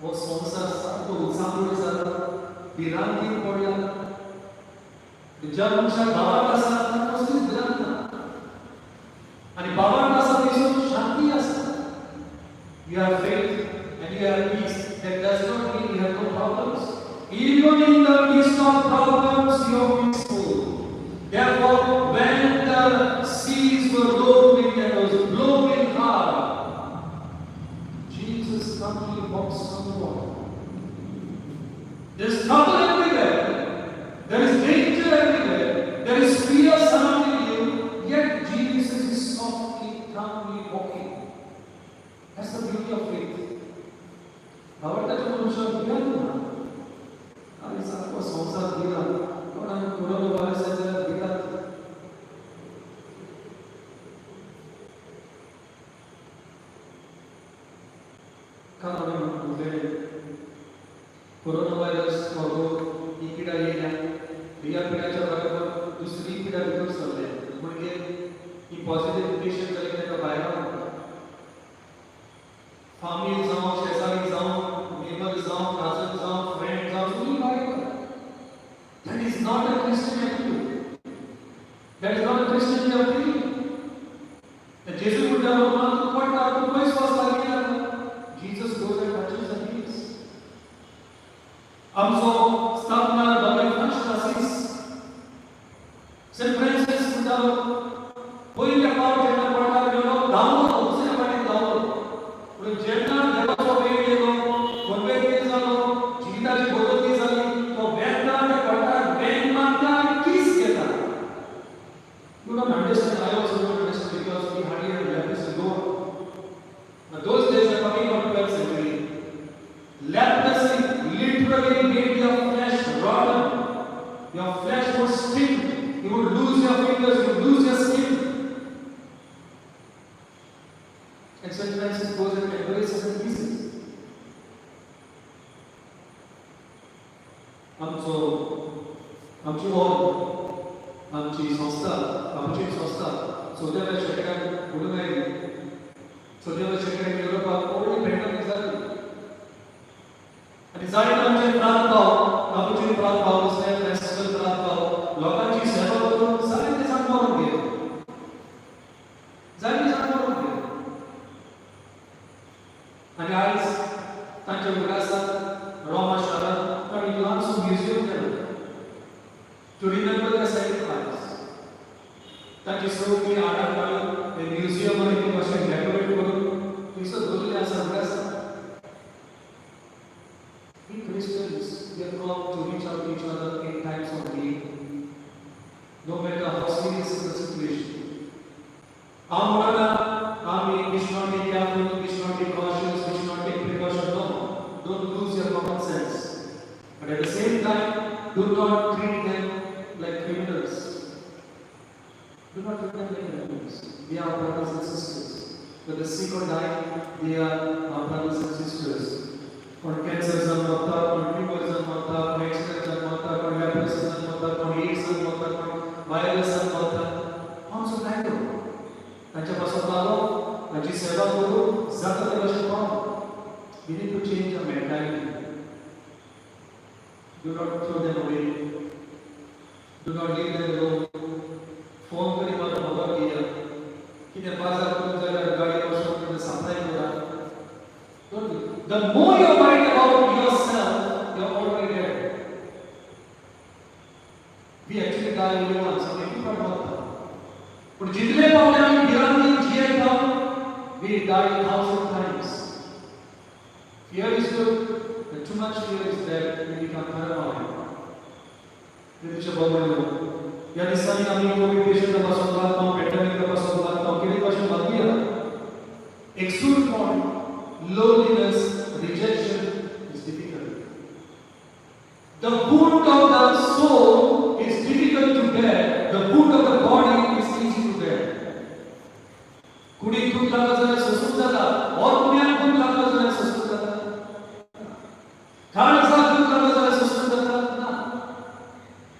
वो संसार सातो उत्साह जाता. विरांती पडला. जब आमच्या गावात आसा कसलीच भिरांत ना. आणि बाबांक आसा थंयसर शांती आसा. You have faith and you have peace. That does not mean you have no problems. Even in the midst of problems, you are peaceful. Therefore, when the seas were rolling and was blowing hard, Jesus calmly walks on the water. There is trouble everywhere. There is danger everywhere. There is fear surrounding you. Yet Jesus is softly, calmly walking. That's the beauty of faith. आवडताच्या मनशाक भियान ना. आमी सारको संसार दिला. कोणाक कोणाक voice जाल्यार भितात. काल आमी उलयले. कोरोना व्हायरस हो ही पिढा येयल्या. ह्या पिढ्याच्या बरोबर दुसरी पिढा भितर सरले. म्हणजे ही पॉझिटिव्ह पेशंट जाले ताका भायर हाडटा. Family जावं, शेजारी जावं, neighbor जावं, cousin जावं, friend जावं, सगळीं भायर येतात. That is not a Christian attitude. That is not a Christian way of thinking. The Jesus would have known to point out to Christ was like Jesus goes and touches the heels. आमचो स्थापना doctor Francis Saint Francis would have पयल्या पावट जेन्ना पडटा तेन्ना धांवलो दुसऱ्या फाटीं धांवलो पूण जेन्ना देवाचो वेळ येयलो कन्वेंट जालो जिविताची बदलती जाली तो वेगळा त्या पडटा वेग मारता आनी किस घेता. You don't understand, I also don't understand because we hardly have leprosy anymore. Now those days are coming from 12th century. Leprosy literally made your flesh rotten. Your flesh would stink. You would lose your fingers, you would lose your skin. And St. Francis goes and embraces and kisses. आमची ओर आमची संस्था आमची संस्था सौद्याव्या शेतकऱ्यांक उडून oily. सौद्याव्या शेतकऱ्यांक युरोपाक already pandemic जाली आनी जायते आमचे प्रांतभाव आमचे प्रांतभाव सेंट फ्रांसिस्कन प्रांतभाव लोकांची सेवा करून जायते जाण मरून गेले. जायते जाण मरून गेले आनी आयज तांच्या उगडासाक रोमा शारांत आमी ल्हानसो म्युजियम केला to remember the sacrifice. तांची सगळी आडाक घालून ते म्युजियम मध्ये ती मातशें डेकोरेट करून थंयसर दवरलें आसा उगडासाक. We Christians, we are called to reach out to each other in times of need, no matter how serious is the situation. Am म्हणना आमी we should not be careful, we should not be cautious, we should not take precaution. No, don't lose your common sense. But at the same time, do not treat them like criminals. Do not treat them like criminals. They are brothers and sisters. Whether sick or dying, they are our brothers and sisters. कोण cancer जावन मरता, कोण tumour जावन मरता, कोण accident जावन मरता, कोण लेप्रोसी जावन मरता, कोण एड्स जावन मरता, कोण वायरस जावन मरता. हांव सुद्दां आयलो तांच्या पासून लागो तांची सेवा करूं जाता ते भशेन पावूं. We need to change our mentality. Do not throw them away. Do not leave them alone. Phone करी मला खबर दिया कितें बाजार करून जाल्यार गाडी वचून कितें सप्लाय करा. The more you worry about yourself, you're already dead. We actually die only once. Some people don't know. But जितने पावले आमी भिरांनी जिये पाव, we die 1,000 times. Fear is good, but too much fear is bad. We become paranoid. This is a problem. या दिसांनी आमी Covid पेशंटापासून लागता, पेंडेमिकापासून लागता, कितें कशें लागया. Extreme point, loneliness, rejection is difficult. The wound of the soul is difficult to bear. The wound of the body is easy to bear. कुणी दुख लागला जाल्यार सोसूंक जाता, और कुण्याक दुख लागला जाल्यार सोसूंक जाता. काळजाक दुख लागला जाल्यार सोसूंक जाता ना.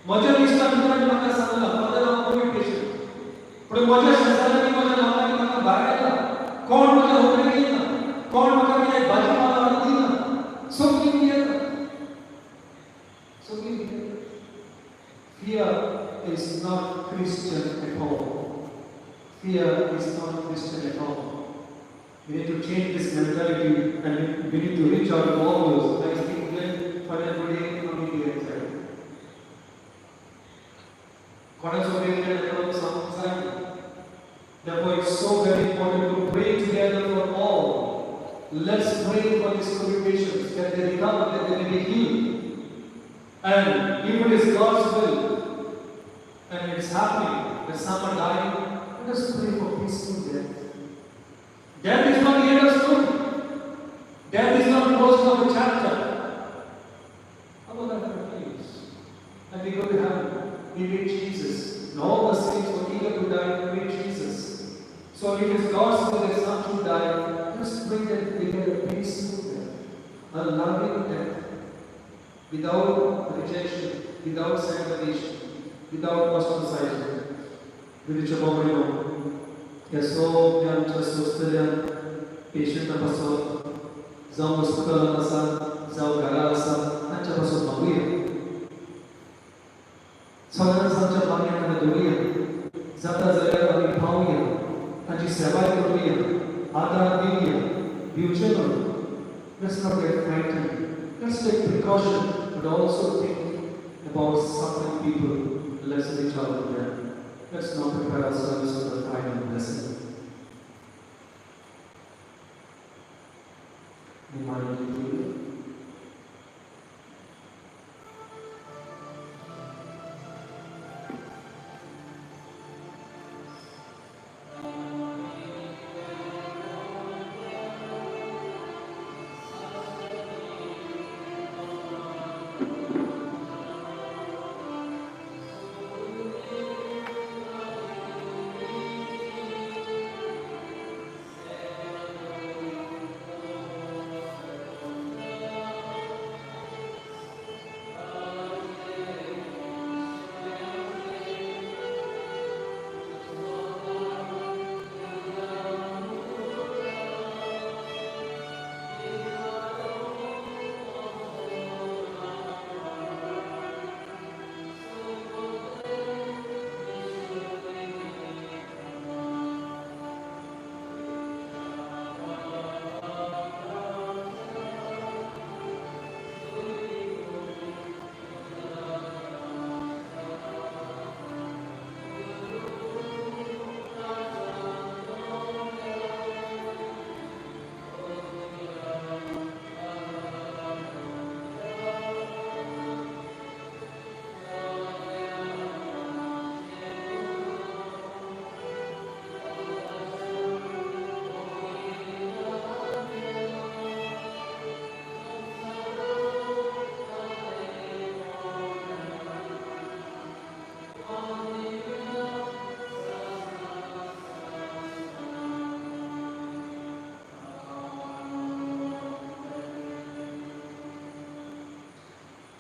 म्हज्या इश्टा मित्रांनी म्हाका सांगलां, फादर हांव कोविड पेशंट. पूण म्हज्या शेजाऱ्यांनी म्हज्या लोकांनी म्हाका भायर घातला. कोण म्हज्या होटलेक येयना, कोण म्हाका कितें भाजीपालो हाडून दिना. सगळीं भियेता. सगळीं भियेता. Fear is not Christian at all. Fear is not Christian at all. We need to change this mentality and we need to reach out to all those. I think then for everybody on the inside. कोणाचो वेळ केल्यार सांगूंक जाय. Therefore, it's so very important to pray together for all. Let's pray for these COVID patients that they recover, that they may be healed. And if it is God's will, and it's happening, that some are dying, let us pray for peaceful death. Death is not the end of story. Death is not the closing of a chapter. How about that, please? And we go to heaven. We meet Jesus. And all the saints were eager to die to meet Jesus. So if it's God's will that some should die, just pray that we get a peaceful death, a loving death, without rejection, without segregation, without ostracizing. Widzicie Bogu, ja słowiam czas ustyliam, patient pastor, zaum hospital nasa, zaum garasa, nacha pastor maguia. Saudara samcha magya na dunia, zata zaya ami pauya, tachi seva kruya, adar diya, future. Let's not get frightened. Let's take precaution, but also think about suffering people. Let's reach out to them. Let's not prepare ourselves for the final dimana dulu.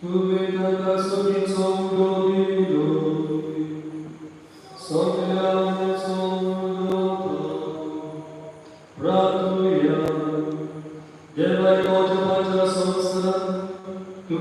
Tu veda sopra sono di sopra sono Pratuya Deva Yoja Pacha Samsara Tu